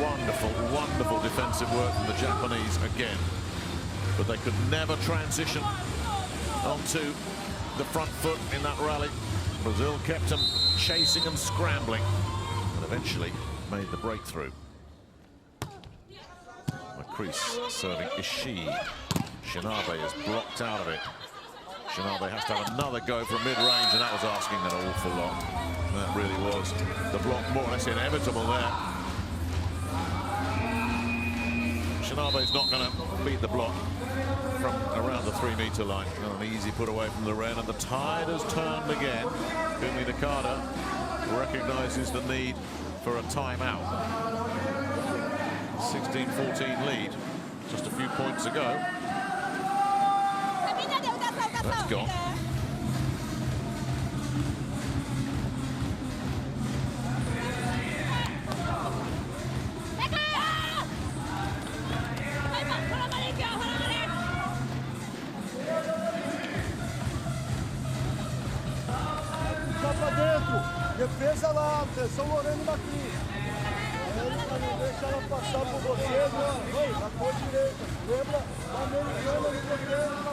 Wonderful, wonderful defensive work from the Japanese again. But they could never transition onto the front foot in that rally. Brazil kept them chasing and scrambling, and eventually made the breakthrough. Macrease serving Ishii. Shinabe is blocked out of it. Shinabe has to have another go from mid-range, and that was asking an awful lot. That really was. The block more or less inevitable there. Shinabe's not going to beat the block from around the 3-meter line. An easy put away from Loren, and the tide has turned again. Kumi Nakada recognizes the need for a timeout. 16-14 lead just a few points ago. That's gone. Defesa lá, atenção Lorena e Macrease. Pra não deixar ela passar por você, na cor direita. Lembra da americana ali bloqueando.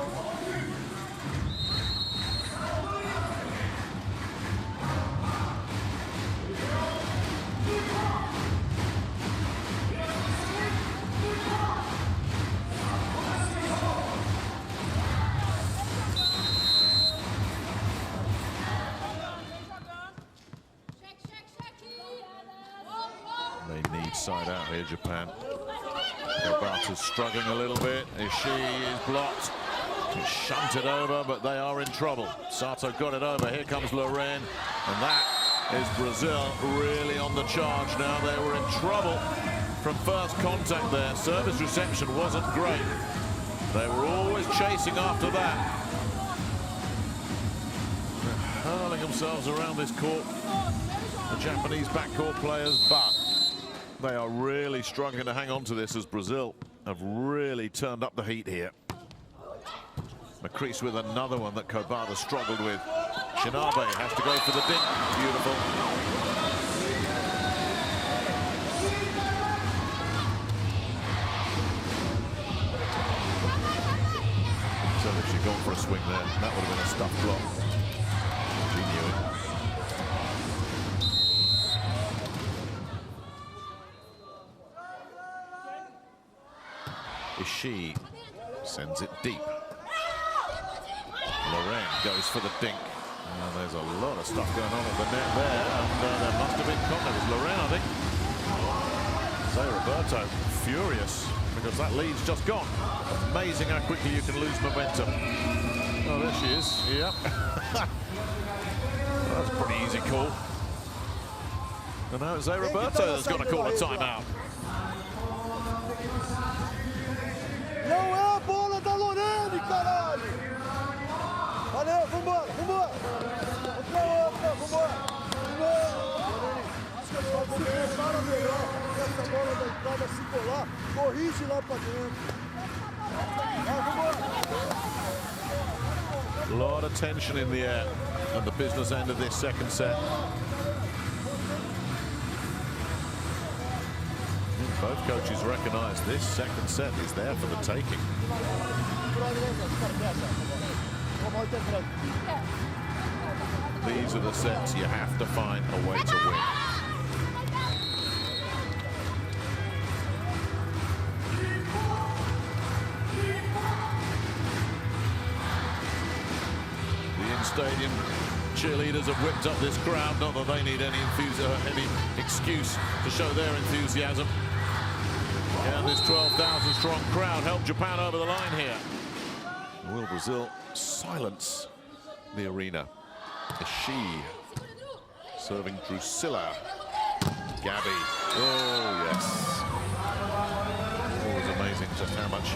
They need side out here, Japan. Kobata's struggling a little bit. Ishii is blocked. It's shunted over, but they are in trouble. Sato got it over. Here comes Loren. And that is Brazil really on the charge now. They were in trouble from first contact there. Service reception wasn't great. They were always chasing after that. They're hurling themselves around this court, the Japanese backcourt players, but they are really struggling to hang on to this as Brazil have really turned up the heat here. Macrease with another one that Kobata struggled with. Shinabe has to go for the dink. Beautiful. So if she'd gone for a swing there, that would have been a stuffed block. She knew it. Ishii sends it deep. Loren goes for the dink. There's a lot of stuff going on at the net there, and there must have been contact. It was Loren, I think. Zé Roberto furious because that lead's just gone. Amazing how quickly you can lose momentum. Oh, there she is. Yep. That's a pretty easy call. And now it's Zé Roberto that's got to call a timeout. Não é a bola da Lorene, caralho! Valeu, vambora, vambora! Outra, vambora! Lorene, acho que a sua prepara melhor essa bola da entrada se colar, corrige lá pra dentro. Vai, vambora! A lot of tension in the air at the business end of this second set. Both coaches recognize this second set is there for the taking. These are the sets you have to find a way to win. The in-stadium cheerleaders have whipped up this crowd. Not that they need any excuse to show their enthusiasm. And this 12,000 strong crowd helped Japan over the line here. Will Brazil silence the arena? Ishii serving Drusilla. Gabi. Oh, yes. much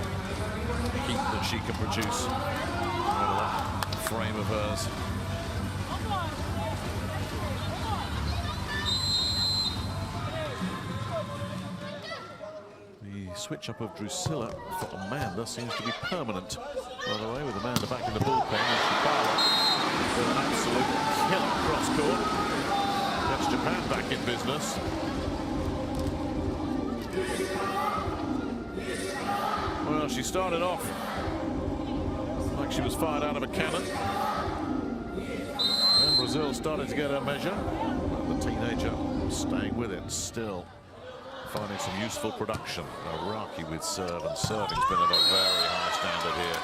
heat that she can produce out of that frame of hers. The switch up of Drusilla for Amanda seems to be permanent. By the way, with Amanda back in the bullpen, and Shibata with an absolute killer cross court. Gets Japan back in business. Well, she started off like she was fired out of a cannon. And Brazil started to get her measure. The teenager staying with it, still finding some useful production. Iraqi with serve, and serving's been at a very high standard here.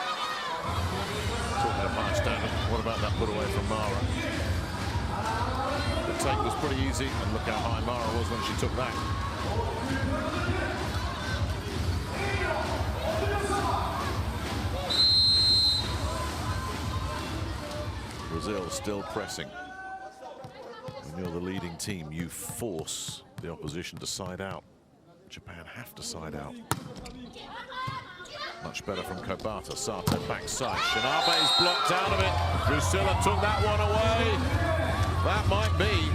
Talking of high standard, what about that put away from Mara? The take was pretty easy, and look how high Mara was when she took that. Brazil still pressing. When you're the leading team, you force the opposition to side out. Japan have to side out. Much better from Kobata. Sato backside. Shinabe's blocked out of it. Drusilla took that one away. That might be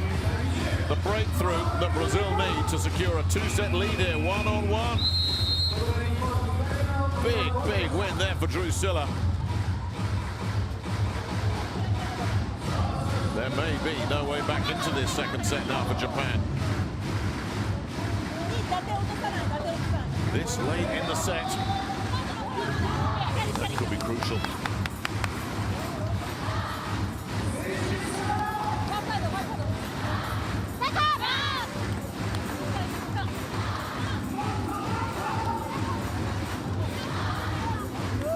the breakthrough that Brazil need to secure a two-set lead here, one-on-one. Big win there for Drusilla. There may be no way back into this second set now for Japan. This late in the set, that could be crucial.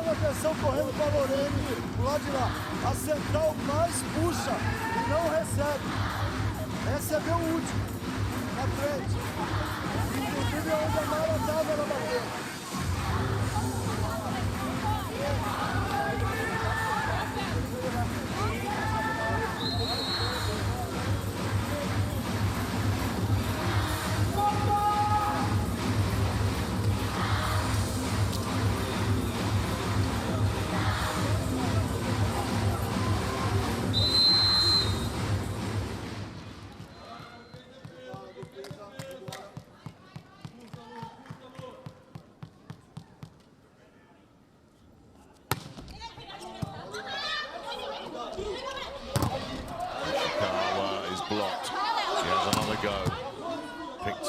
Atenção correndo para Lorene, do lado de lá. A central mais puxa e não recebe. Recebeu o último, na frente. Inclusive onde a Mara estava na batendo.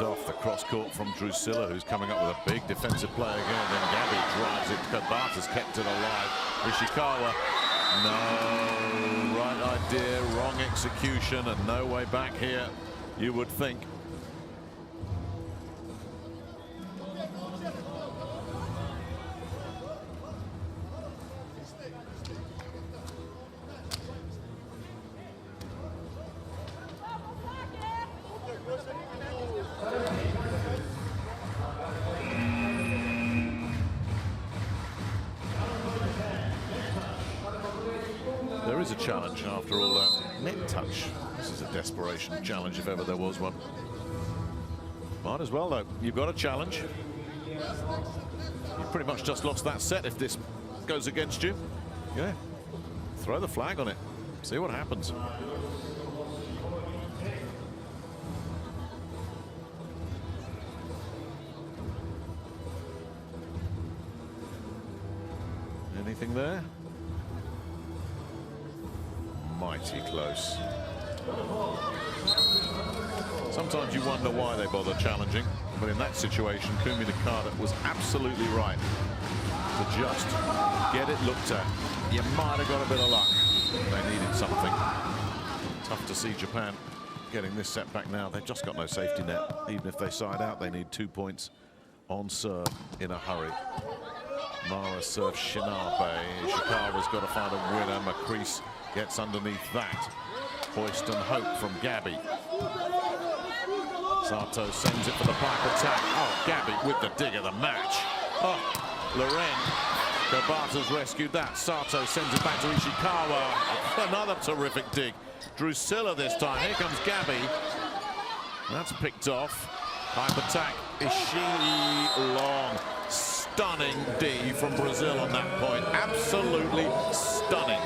Off the cross court from Drusilla, who's coming up with a big defensive play again. Then Gabby drives it. Kobata's kept it alive. Ishikawa, no, right idea, wrong execution, and no way back here, you would think. There is a challenge after all that net touch. This is a desperation challenge if ever there was one. Might as well though. You've got a challenge. You've pretty much just lost that set if this goes against you. Yeah. Throw the flag on it. See what happens. Anything there? Mighty close. Sometimes you wonder why they bother challenging, but in that situation, Kumi Nakata was absolutely right to just get it looked at. You might have got a bit of luck. They needed something. Tough to see Japan getting this set back now. They've just got no safety net. Even if they side out, they need 2 points on serve in a hurry. Mara serves Shinabe. Ishikawa's got to find a winner. McCrease gets underneath that. Hoist and hope from Gabby. Sato sends it for the pipe attack. Oh, Gabby with the dig of the match. Oh, Loren. Kobata's rescued that. Sato sends it back to Ishikawa. Another terrific dig. Drusilla this time. Here comes Gabby. That's picked off. Pipe attack. Ishii long. stunning D from Brazil on that point. Absolutely stunning.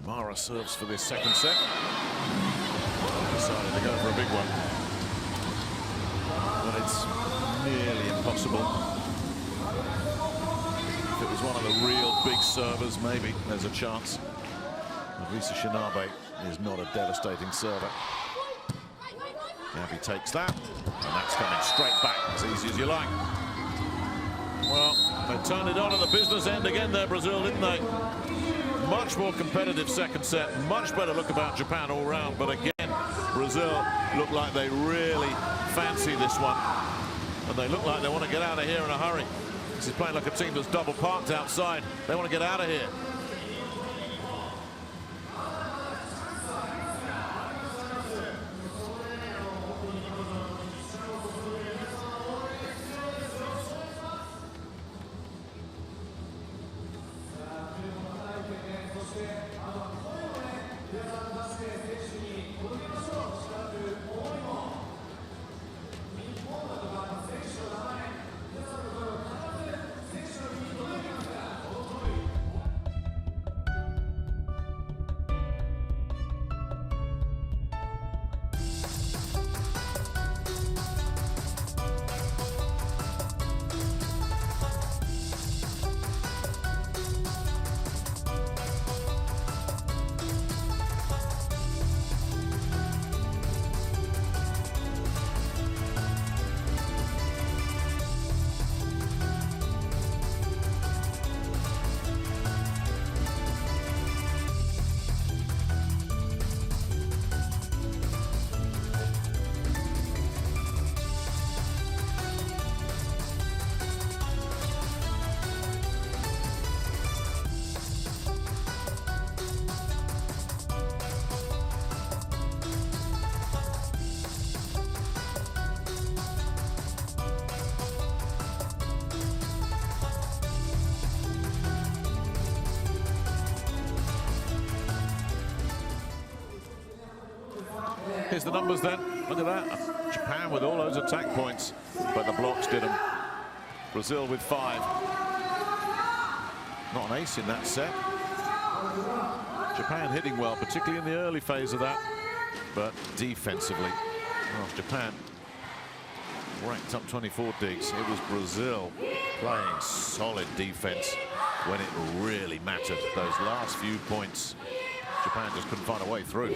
Mara serves for this second set. Decided to go for a big one. But it's nearly impossible. If it was one of the real big servers, maybe there's a chance. But Lisa Shinabe is not a devastating server. Gabby takes that, and that's coming straight back, as easy as you like. Well, they turned it on at the business end again there, Brazil, didn't they? Much more competitive second set, much better look about Japan all round, but again, Brazil look like they really fancy this one, and they look like they want to get out of here in a hurry. This is playing like a team that's double parked outside. They want to get out of here. Here's the numbers then. Look at that. Japan with all those attack points, but the blocks did them. Brazil with 5. Not an ace in that set. Japan hitting well, particularly in the early phase of that, but defensively, well, Japan racked up 24 digs. It was Brazil playing solid defense when it really mattered. Those last few points, Japan just couldn't find a way through.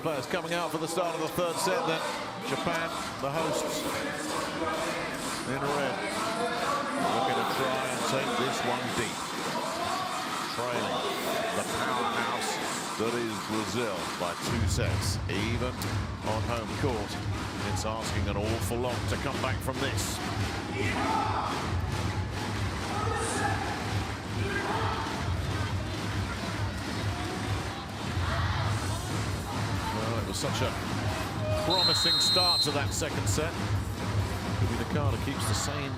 players coming out for the start of the third set then. Japan, the hosts, in red. Looking to try and take this one deep. Trailing the powerhouse that is Brazil by 2 sets. Even on home court, it's asking an awful lot to come back from this. Well, it was such a promising start to that second set. Nakata keeps the same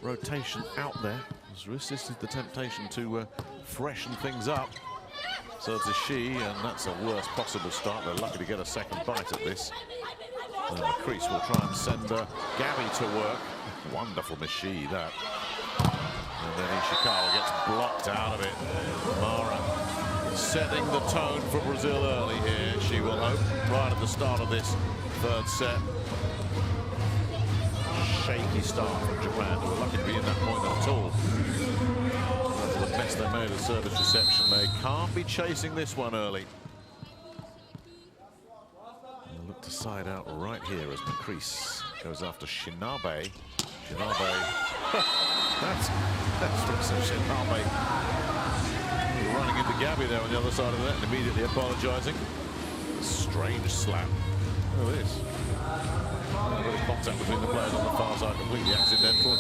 rotation out there. Has resisted the temptation to freshen things up. So it's a she, and that's a worst possible start. They're lucky to get a second bite at this. Crease will try and send Gabby to work. Wonderful machine, that. And then Ishikawa gets blocked out of it. Mara setting the tone for Brazil early here, she will hope, right at the start of this third set. Shaky start from Japan, who were lucky to be in that point at all. After the mess they made of service reception, they can't be chasing this one early. They'll look to side out right here as McCrease goes after Shinabe. That's from Shinabe. Running into Gabby there on the other side of the net and immediately apologizing. Strange slap. Look at this. A bit of contact between the players on the far side, completely accidental.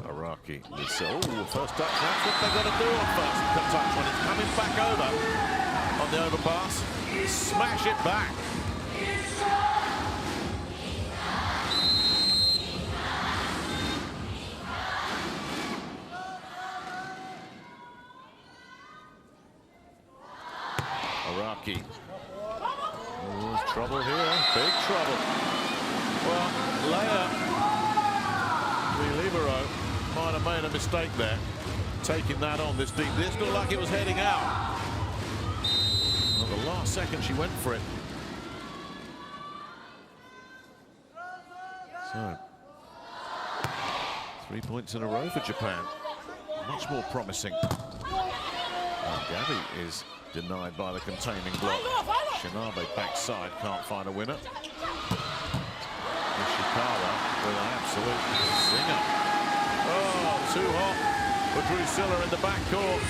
Araki. Oh, first touch. That's what they've got to do on first touch when it's coming back over on the overpass. Smash it back. Araki. Oh, there's trouble here. Big trouble. Well, Leia, the libero, might have made a mistake there, taking that on this deep. This looked like it was heading out. Well, the last second she went for it. So, 3 points in a row for Japan. Much more promising. Gabby is denied by the containing block. Shinabe backside, can't find a winner. Ishikawa with an absolute zinger. Oh, too hot for Drusilla in the backcourt.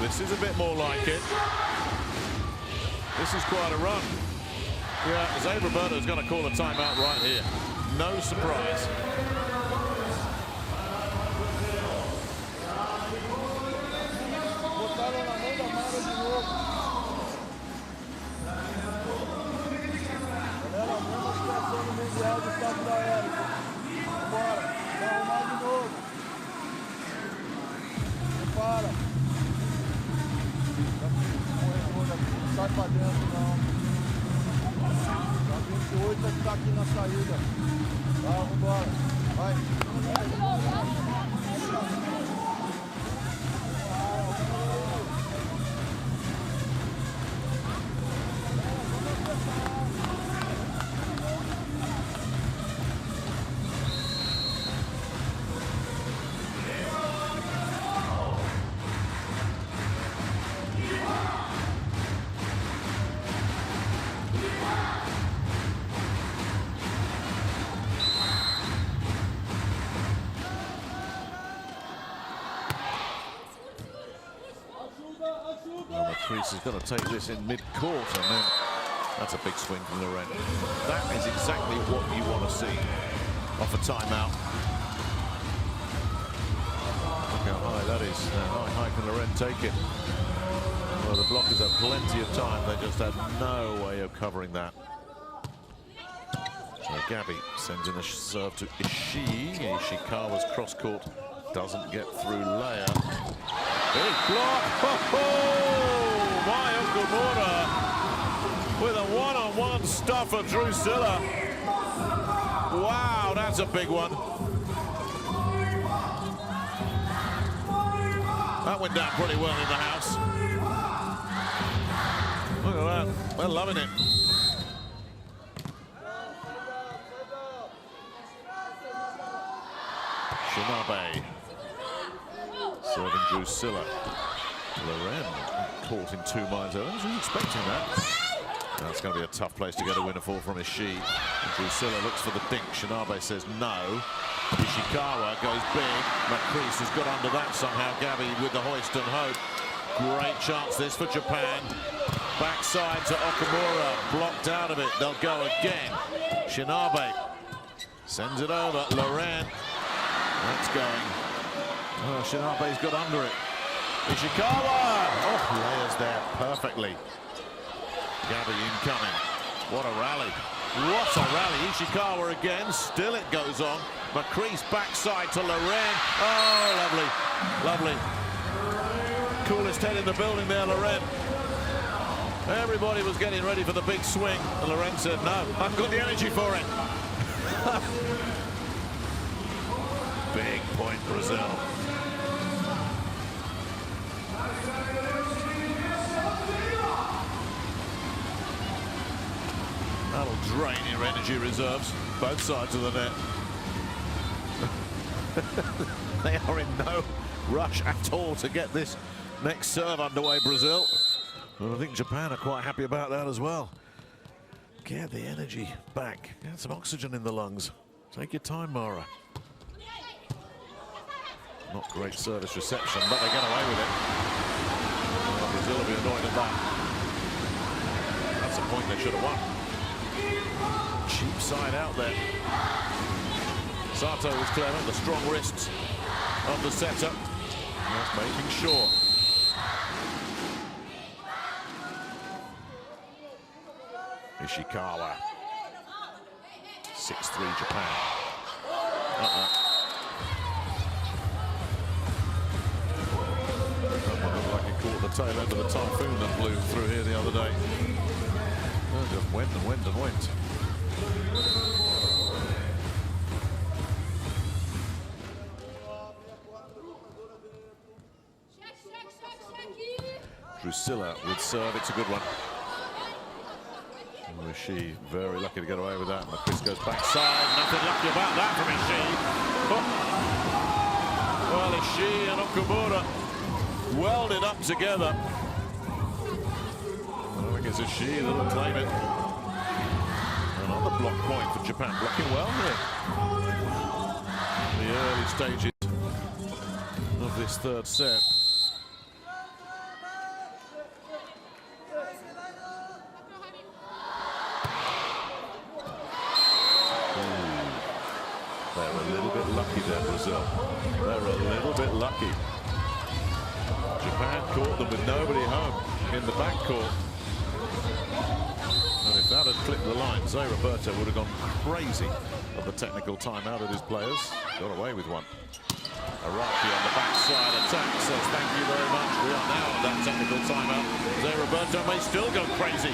This is a bit more like it. This is quite a run. Yeah, Zay Roberto is going to call a timeout right here. No surprise. Sai pra dentro, não. Já 28 vai ficar aqui na saída. Vamos embora. Vai. Crease is going to take this in mid-court, and then that's a big swing from Loren. That is exactly what you want to see off a timeout. Look how high that is. How high can Loren take it? Well, the blockers had plenty of time. They just had no way of covering that. So Gabby sends in a serve to Ishii. Ishikawa's cross-court doesn't get through Leia. Big block! My Okumura with a one-on-one stuff of Drusilla. Wow, that's a big one. That went down pretty well in the house. Look at that. They're loving it. Shinabe. Drusilla. Loren caught in 2 minds. I wasn't expecting that. That's going to be a tough place to get a winner for from Ishii. Drusilla looks for the dink. Shinabe says no. Ishikawa goes big. Macrease has got under that somehow. Gabby with the hoist and hope. Great chance this for Japan. Backside to Okamura. Blocked out of it. They'll go again. Shinabe sends it over. Loren. That's going. Oh, Shinabe's got under it. Ishikawa! Oh, layers there perfectly. Gabby incoming. What a rally. What a rally. Ishikawa again. Still it goes on. Macrease backside to Loren. Oh, lovely. Lovely. Coolest head in the building there, Loren. Everybody was getting ready for the big swing. And Loren said, no, I've got the energy for it. Big point, Brazil. That'll drain your energy reserves, both sides of the net. They are in no rush at all to get this next serve underway, Brazil. And I think Japan are quite happy about that as well. Get the energy back. Get some oxygen in the lungs. Take your time, Mara. Not great service reception, but they get away with it. Well, Brazil will be annoyed at that. That's a point they should have won. Cheap side out there. Sato was clever, the strong wrists of the setter. Just making sure. Ishikawa. 6-3 Japan. That one looked like it caught the tail end of the typhoon that blew through here the other day. It just went and went and went. Drusilla with serve, it's a good one. Ishii very lucky to get away with that. Macrease goes backside, nothing lucky about that from Ishii. Oh. Well, Ishii and Okamura welded up together. I think it's Ishii that'll claim it. Another block point for Japan, blocking well here. The early stages of this third set. They're a little bit lucky there, Brazil. They're a little bit lucky. Japan caught them with nobody home in the backcourt. And if that had clipped the line, Zé Roberto would have gone crazy of the technical timeout of his players. Got away with one. Araki on the backside attack says thank you very much. We are now on that technical timeout. Zé Roberto may still go crazy.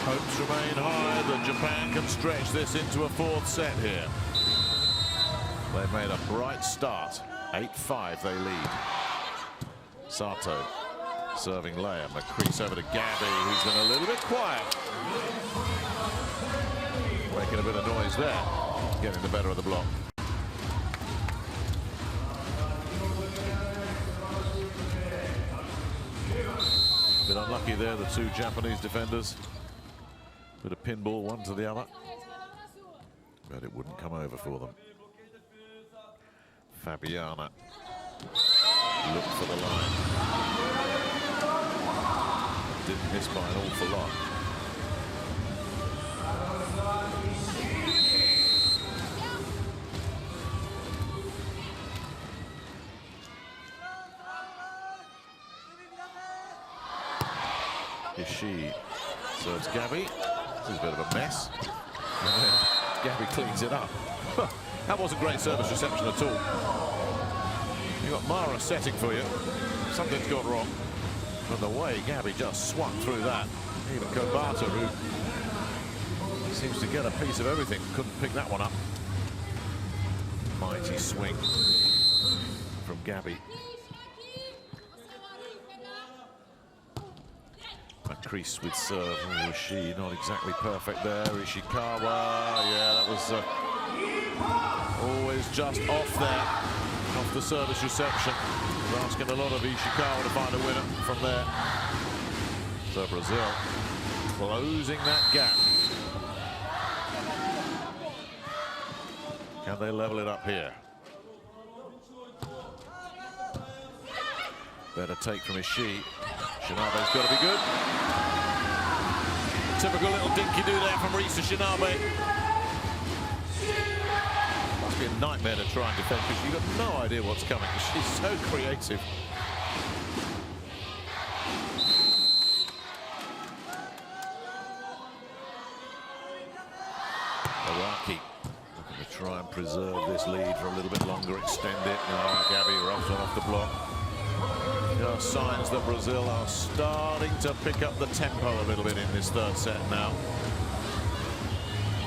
Hopes remain high that Japan can stretch this into a fourth set here. They've made a bright start. 8-5 they lead. Sato Serving layer. McCrease over to Gabby, who's been a little bit quiet. Making a bit of noise there. Getting the better of the block. Bit unlucky there, the two Japanese defenders. Bit of pinball, one to the other. But it wouldn't come over for them. Fabiana looked for the line. Didn't miss by an awful lot. Ishii serves Gabby. This is a bit of a mess. And then Gabby cleans it up. That wasn't great service reception at all. You got Mara setting for you. Something's gone wrong. But the way Gabby just swung through that. Even Kobata, who seems to get a piece of everything, couldn't pick that one up. Mighty swing from Gabby. McCrease with serve. Oh, Ishii not exactly perfect there. Ishikawa, yeah, that was always just off there, off the service reception. We're asking a lot of Ishikawa to find a winner from there. So Brazil closing that gap. Can they level it up here? Better take from Ishii. Shinabe's got to be good. Typical little dinky-do there from Risa Shinabe. Must be a nightmare to try and defend because you've got no idea what's coming. She's so creative. Araki looking to try and preserve this lead for a little bit longer, extend it. No, Gabby rubs one off the block. There are signs that Brazil are starting to pick up the tempo a little bit in this third set now.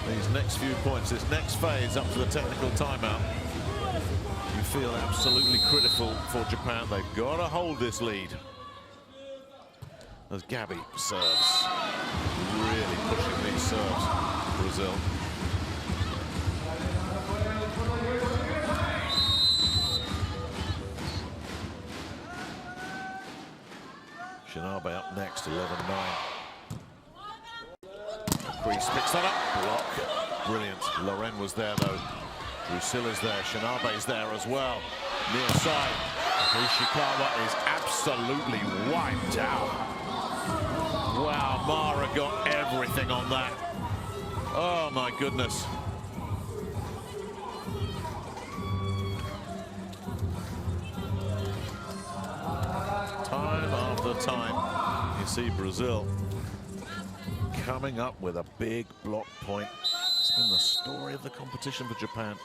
These next few points, this next phase up to the technical timeout, you feel absolutely critical for Japan. They've got to hold this lead. As Gabby serves, really pushing these serves, Brazil. Shinabe up next, 11-9. Crease picks that up, block, brilliant. Loren was there though, Drusilla's there, Shinabe's there as well. Near side, Ishikawa is absolutely wiped out. Wow, Mara got everything on that. Oh my goodness. Time after time, you see Brazil coming up with a big block point. It's been the story of the competition for Japan.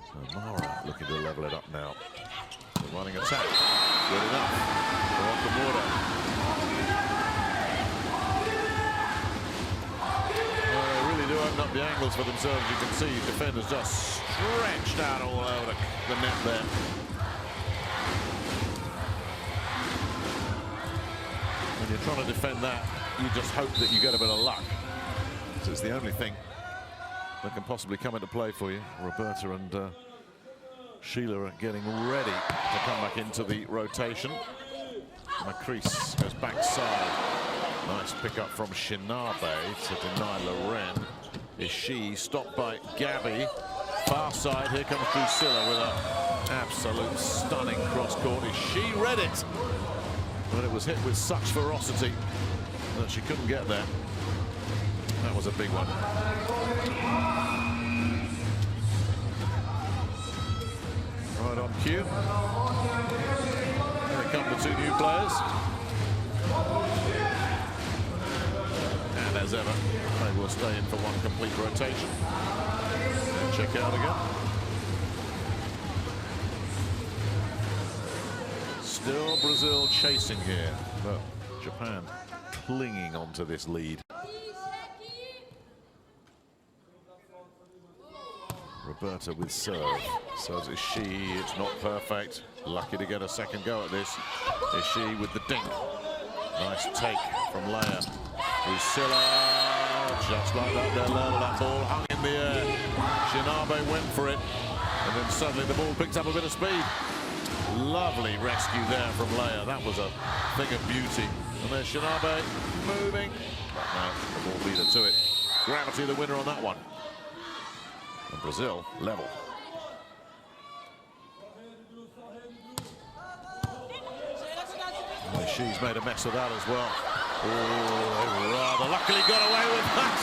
So Mara looking to level it up now. The running attack, good enough for Okamura. Do open up the angles for themselves. You can see defenders just stretched out all over the net there. When you're trying to defend that, you just hope that you get a bit of luck. So it's the only thing that can possibly come into play for you. Roberta and Sheila are getting ready to come back into the rotation. McCrease goes backside. Nice pickup from Shinabe to deny Loren. Ishii stopped by Gabby. Far side, here comes Drusilla with an absolute stunning cross-court. Ishii read it, but it was hit with such ferocity that she couldn't get there. That was a big one. Right on cue. Here come the two new players. And as ever, they will stay in for one complete rotation. And check out again. Still Brazil chasing here, but Japan clinging onto this lead. Roberta with serve. Serves Ishii. It's not perfect. Lucky to get a second go at this. Ishii with the dink. Nice take from Leia. Drusilla, just like that, their level, that ball hung in the air. Shinabe went for it, and then suddenly the ball picked up a bit of speed. Lovely rescue there from Leia. That was a thing of beauty. And there's Shinabe moving. But no, the ball beat her to it. Gravity the winner on that one. And Brazil level. She's made a mess of that as well. Oh, they rather luckily got away with that.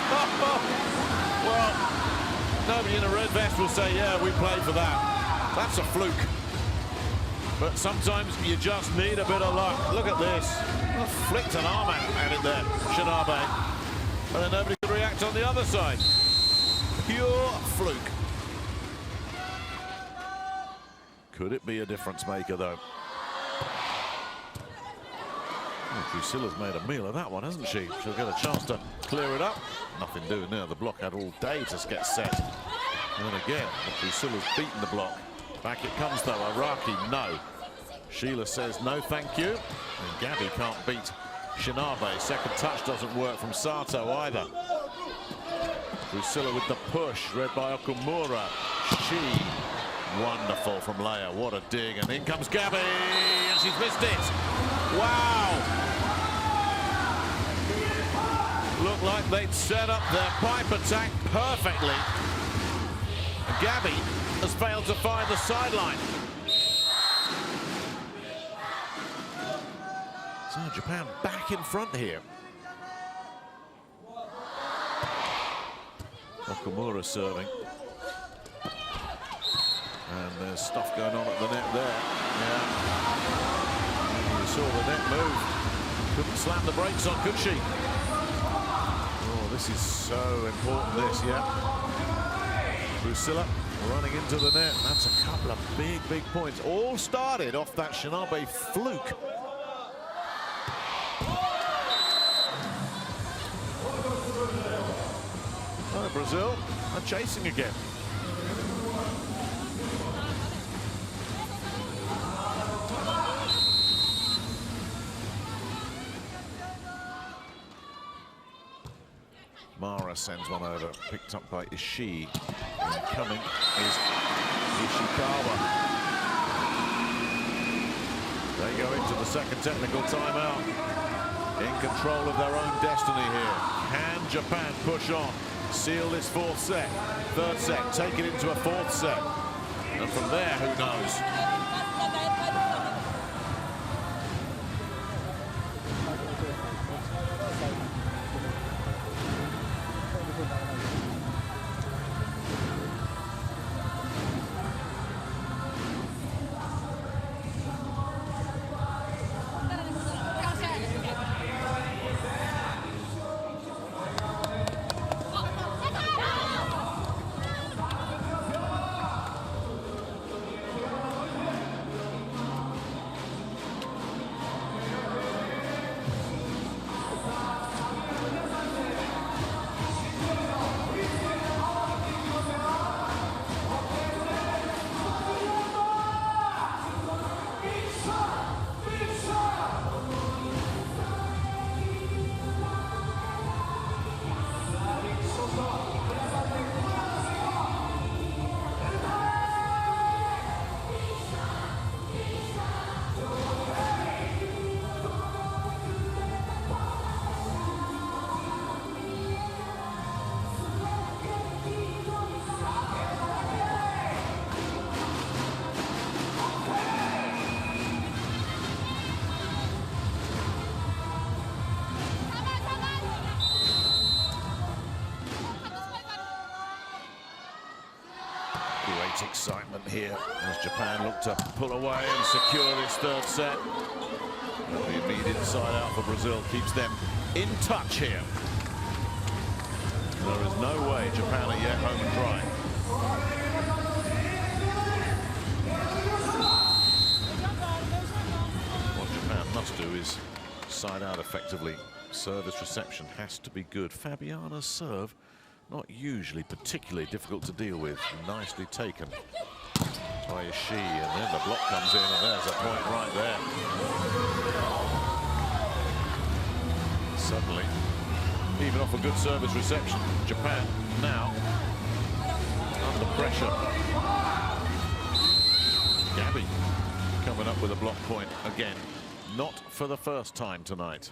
Well, nobody in a red vest will say, yeah, we played for that. That's a fluke. But sometimes you just need a bit of luck. Look at this. Flicked an arm at it there, Shinabe. But then nobody could react on the other side. Pure fluke. Could it be a difference maker, though? Drusilla's made a meal of that one, hasn't she? She'll get a chance to clear it up. Nothing doing there. The block had all day to get set. And then again, Drusilla's beaten the block. Back it comes, though. Araki, no. Sheila says no, thank you. And Gabby can't beat Shinabe. Second touch doesn't work from Sato either. Drusilla with the push, read by Okumura. She, wonderful from Leia. What a dig. And in comes Gabby, and she's missed it. Wow. Looked like they'd set up their pipe attack perfectly. Gabby has failed to find the sideline. So Japan back in front here. Okumura serving. And there's stuff going on at the net there. Yeah. You saw the net move. Couldn't slam the brakes on, could she? Oh, this is so important, this, yeah. Drusilla running into the net. That's a couple of big points. All started off that Shinabe fluke. Oh, Brazil are chasing again. Mara sends one over, picked up by Ishii. And coming is Ishikawa. They go into the second technical timeout. In control of their own destiny here. Can Japan push on? Seal this fourth set. Third set, take it into a fourth set. And from there, who knows? Excitement here as Japan look to pull away and secure this third set. The immediate side out for Brazil keeps them in touch here. There is no way Japan are yet home and dry. What Japan must do is side out effectively. Service reception has to be good. Fabiana's serve Not usually particularly difficult to deal with. Nicely taken by Ishii, and then the block comes in, and there's a point right there. Suddenly, even off a good service reception, Japan now under pressure. Gabi coming up with a block point again, not for the first time tonight.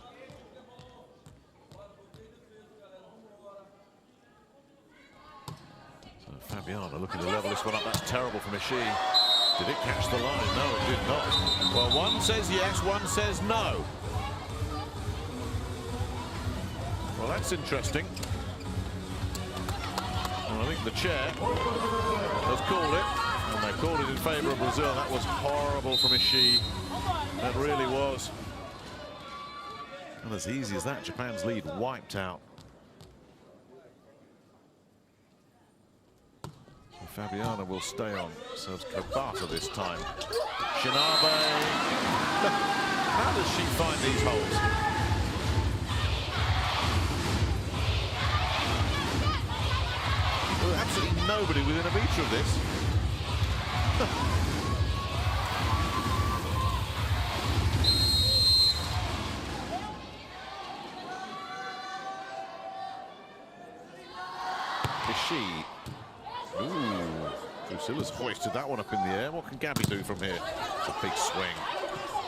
So Fabiano looking to level this one up. That's terrible from Ishii. Did it catch the line? No, it did not. Well, one says yes, one says no. Well, that's interesting. And I think the chair has called it, and they called it in favor of Brazil. That was horrible from Ishii. That really was. And as easy as that, Japan's lead wiped out. So Fabiano will stay on. Serves Kobata this time. Shinabe. How does she find these holes? Well, absolutely nobody within a meter of this. Ishii. Ooh, Drusilla's hoisted that one up in the air. What can Gabi do from here? It's a big swing.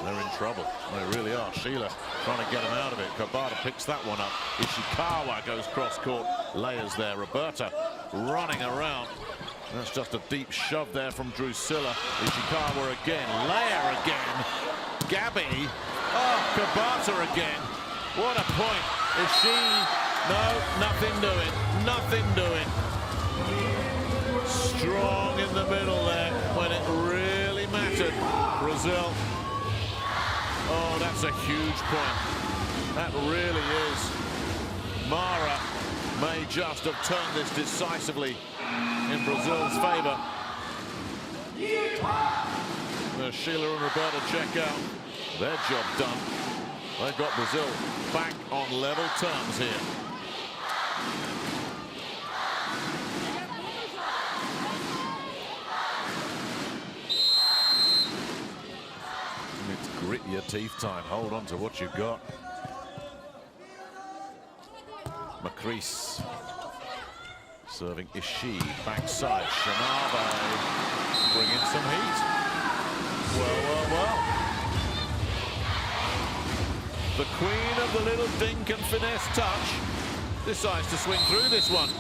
They're in trouble. They really are. Sheila trying to get him out of it. Kobata picks that one up. Ishikawa goes cross-court. Layers there. Roberta running around. That's just a deep shove there from Drusilla. Ishikawa again. Layer again. Gabi. Oh, Kobata again. What a point. Ishii. No, nothing doing. Nothing doing. Strong in the middle there when it really mattered. Brazil. Oh, that's a huge point. That really is. Mara may just have turned this decisively in Brazil's favor. Sheila and Roberta check out. Their job done. They've got Brazil back on level terms here. It's grit your teeth time. Hold on to what you've got. Macris serving Ishii, backside. Shinabe bringing some heat. Well, well, well. The queen of the little dink and finesse touch decides to swing through this one.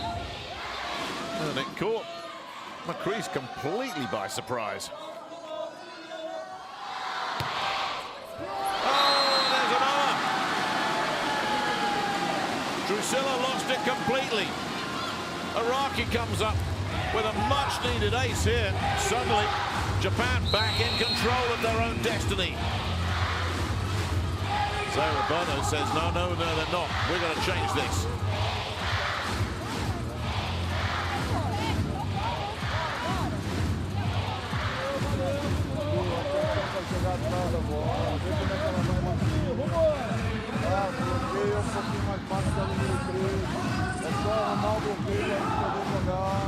And it caught Macris completely by surprise. Drusilla lost it completely. Araki comes up with a much-needed ace here. Suddenly, Japan back in control of their own destiny. So Roberto says, no, no, no, they're not. We're going to change this. Bloqueio um pouquinho mais baixo da número 3. É só arrumar o bloqueio aí pra poder jogar.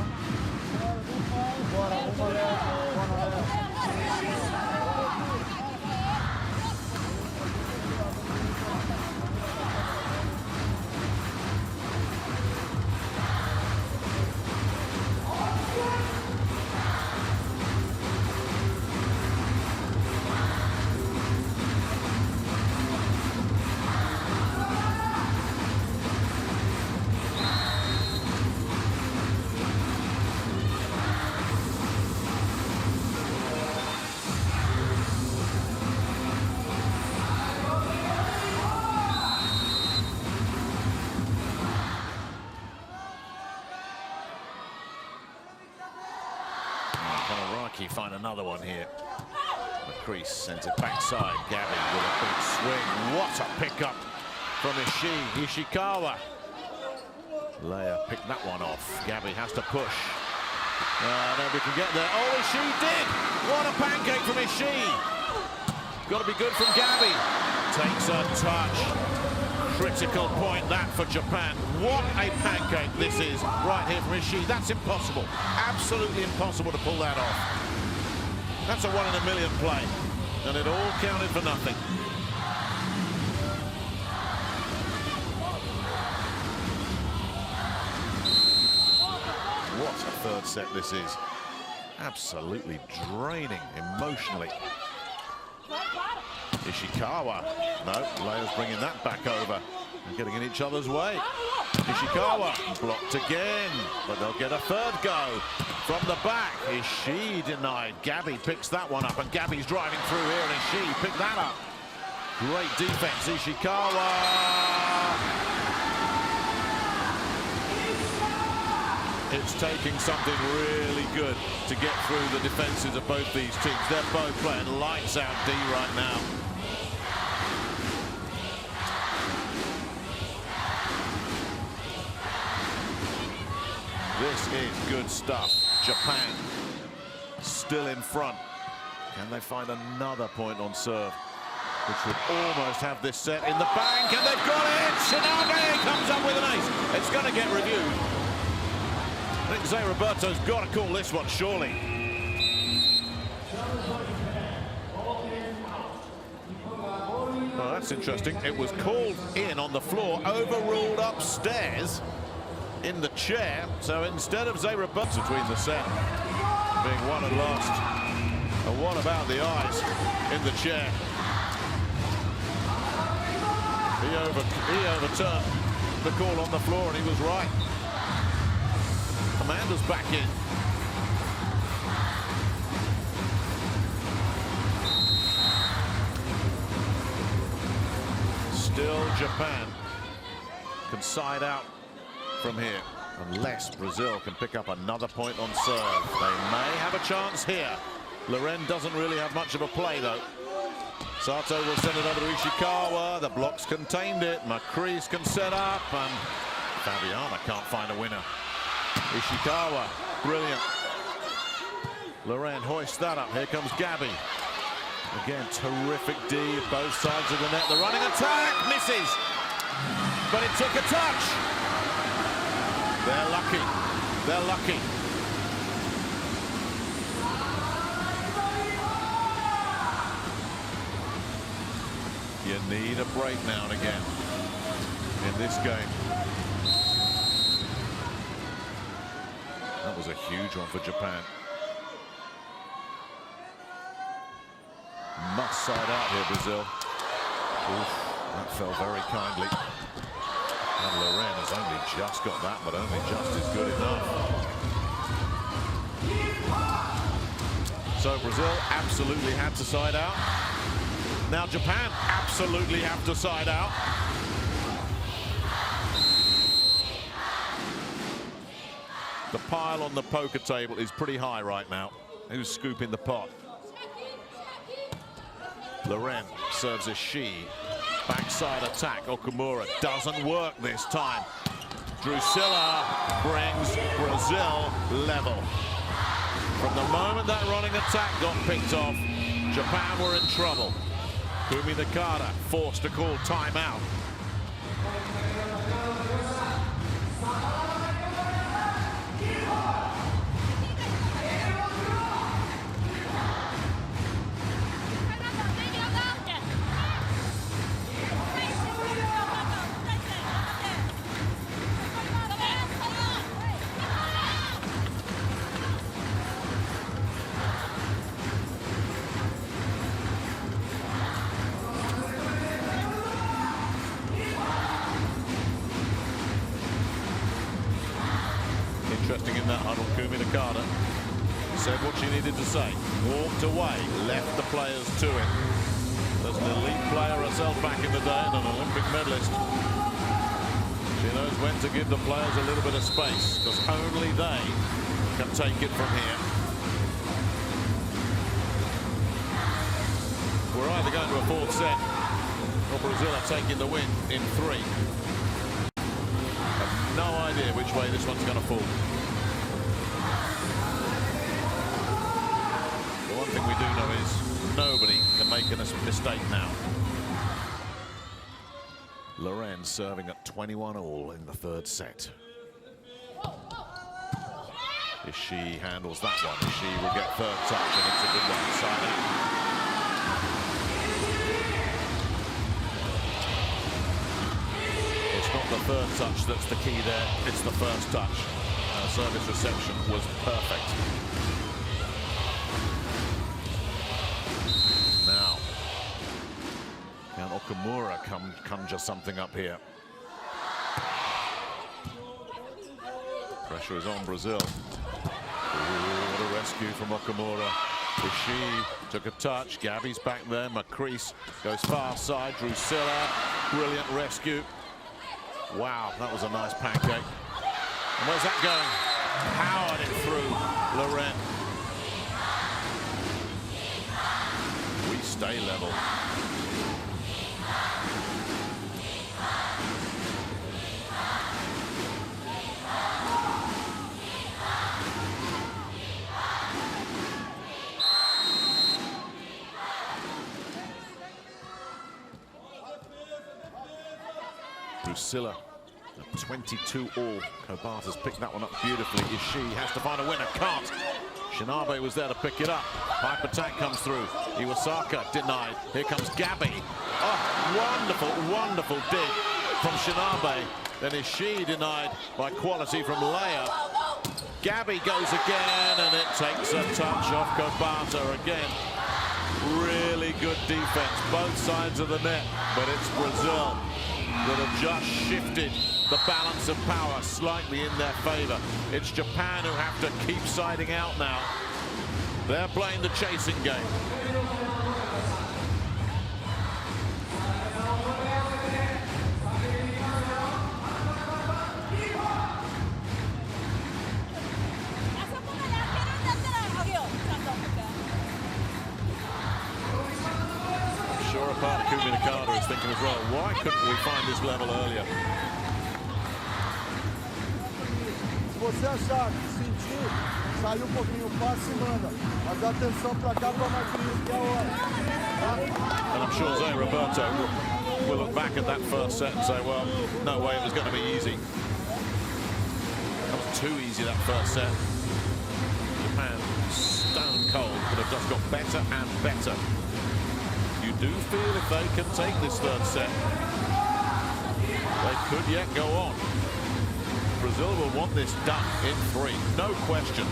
Bora, vamos Alex. Bora, Alex. Find another one here. Macris sends it backside. Gabi with a big swing. What a pickup from Ishii. Ishikawa. Leia picked that one off. Gabi has to push. Nobody can get there. Oh, Ishii did! What a pancake from Ishii. Got to be good from Gabi. Takes a touch. critical point, that, for Japan. What a pancake this is right here from Ishii. That's impossible. Absolutely impossible to pull that off. That's a 1 in a million play. And it all counted for nothing. What a third set this is. Absolutely draining emotionally. Ishikawa. No, Leo's bringing that back over. They're getting in each other's way. Ishikawa blocked again, but they'll get a third go from the back. Ishii denied. Gabby picks that one up, and Gabby's driving through here, and Ishii picked that up. Great defense, Ishikawa. It's taking something really good to get through the defenses of both these teams. They're both playing lights out D right now. This is good stuff. Japan still in front. Can they find another point on serve, which would almost have this set in the bank? And they've got it! Shinabe comes up with an ace. It's going to get reviewed. I think Zé Roberto's got to call this one, surely. Well, that's interesting. It was called in on the floor, overruled upstairs in the chair. So instead of Zé Roberto between the set being won and lost, and what about the eyes in the chair? He overturned the call on the floor, and he was right. Amanda's back in. Still Japan can side out from here, unless Brazil can pick up another point on serve. They may have a chance here. Loren doesn't really have much of a play, though. Sato will send it over to Ishikawa. The blocks contained it. Macris can set up, and Fabiana can't find a winner. Ishikawa, brilliant. Loren hoists that up. Here comes Gabby. Again, terrific D, both sides of the net. The running attack misses, but it took a touch. They're lucky. They're lucky. You need a break now and again in this game. That was a huge one for Japan. Must side out here, Brazil. Oof, that fell very kindly. And Loren has only just got that, but only just is good enough. So Brazil absolutely had to side out. Now Japan absolutely have to side out. The pile on the poker table is pretty high right now. Who's scooping the pot? Loren serves Ishii. Backside attack. Okumura doesn't work this time. Drusilla brings Brazil level. From the moment that running attack got picked off, Japan were in trouble. Kumi Nakata forced to call timeout. Interesting in that huddle, Kumi Nakata said what she needed to say, walked away, left the players to it. As an elite player herself back in the day and an Olympic medalist, she knows when to give the players a little bit of space, because only they can take it from here. We're either going to a fourth set or Brazil are taking the win in 3. No idea which way this one's going to fall. The one thing we do know is nobody can make a mistake now. Loren serving at 21-all in the third set. Ishii handles that one. Ishii will get third touch, and it's a good one. Side out. It's not the third touch that's the key there, it's the first touch. Service reception was perfect. Now, can Okamura conjure something up here? Pressure is on Brazil. Ooh, what a rescue from Okamura. Ishii took a touch. Gabby's back there. McCrease goes far side. Drusilla, brilliant rescue. Wow, that was a nice pancake. And where's that going? Powered it through Loren. We stay level. Drusilla, 22-all. Kobata's picked that one up beautifully. Ishii has to find a winner, can't. Shinabe was there to pick it up. Pipe attack comes through. Iwasaka denied. Here comes Gabby. Oh, wonderful, wonderful dig from Shinabe. Then Ishii denied by quality from Leia. Gabby goes again, and it takes a touch off Kobata again. Really good defense, both sides of the net, but it's Brazil that have just shifted the balance of power slightly in their favor. It's Japan who have to keep siding out now. They're playing the chasing game. Sure, a part of Kumi Nakada is thinking as well, why couldn't we find this level earlier? Se você achar que sentir, saiu pouquinho o passe e manda. Mas atenção pra cá pra Macris, que é a hora. And I'm sure Zé Roberto will look back at that first set and say, well, no way it was going to be easy. That was too easy, that first set. Japan, stone cold, but have just got better and better. You do feel if they can take this third set, they could yet go on. Brazil will want this done in 3, no question.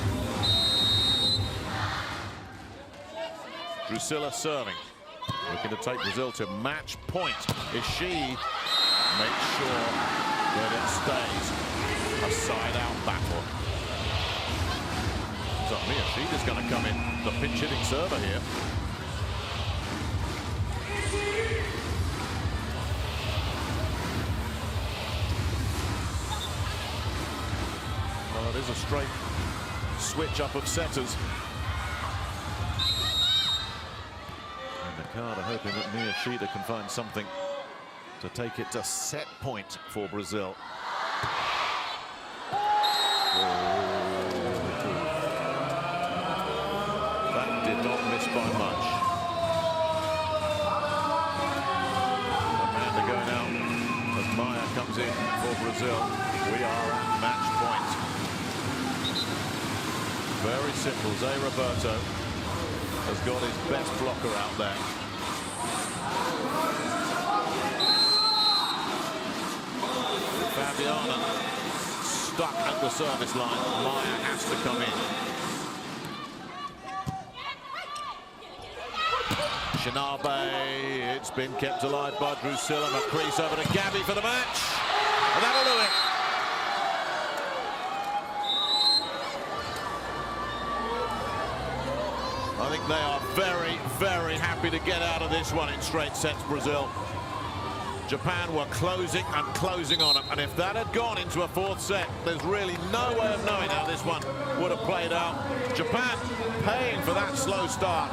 Drusilla serving, looking to take Brazil to match point. Ishii makes sure that it stays a side-out battle. So Miyashida's going to come in, the pinch-hitting server here. Well, it is a straight switch up of setters. And Nakada hoping that Miyashida can find something to take it to set point for Brazil. That did not miss by much. Amanda going out as Maya comes in for Brazil. We are at match point. Very simple. Zé Roberto has got his best blocker out there. Fabiana stuck at the service line. Maya has to come in. Shinabe, it's been kept alive by Drusilla. McCrease over to Gabby for the match. And that'll do it. I think they are very, very happy to get out of this one in straight sets, Brazil. Japan were closing and closing on them, and if that had gone into a fourth set, there's really no way of knowing how this one would have played out. Japan paying for that slow start.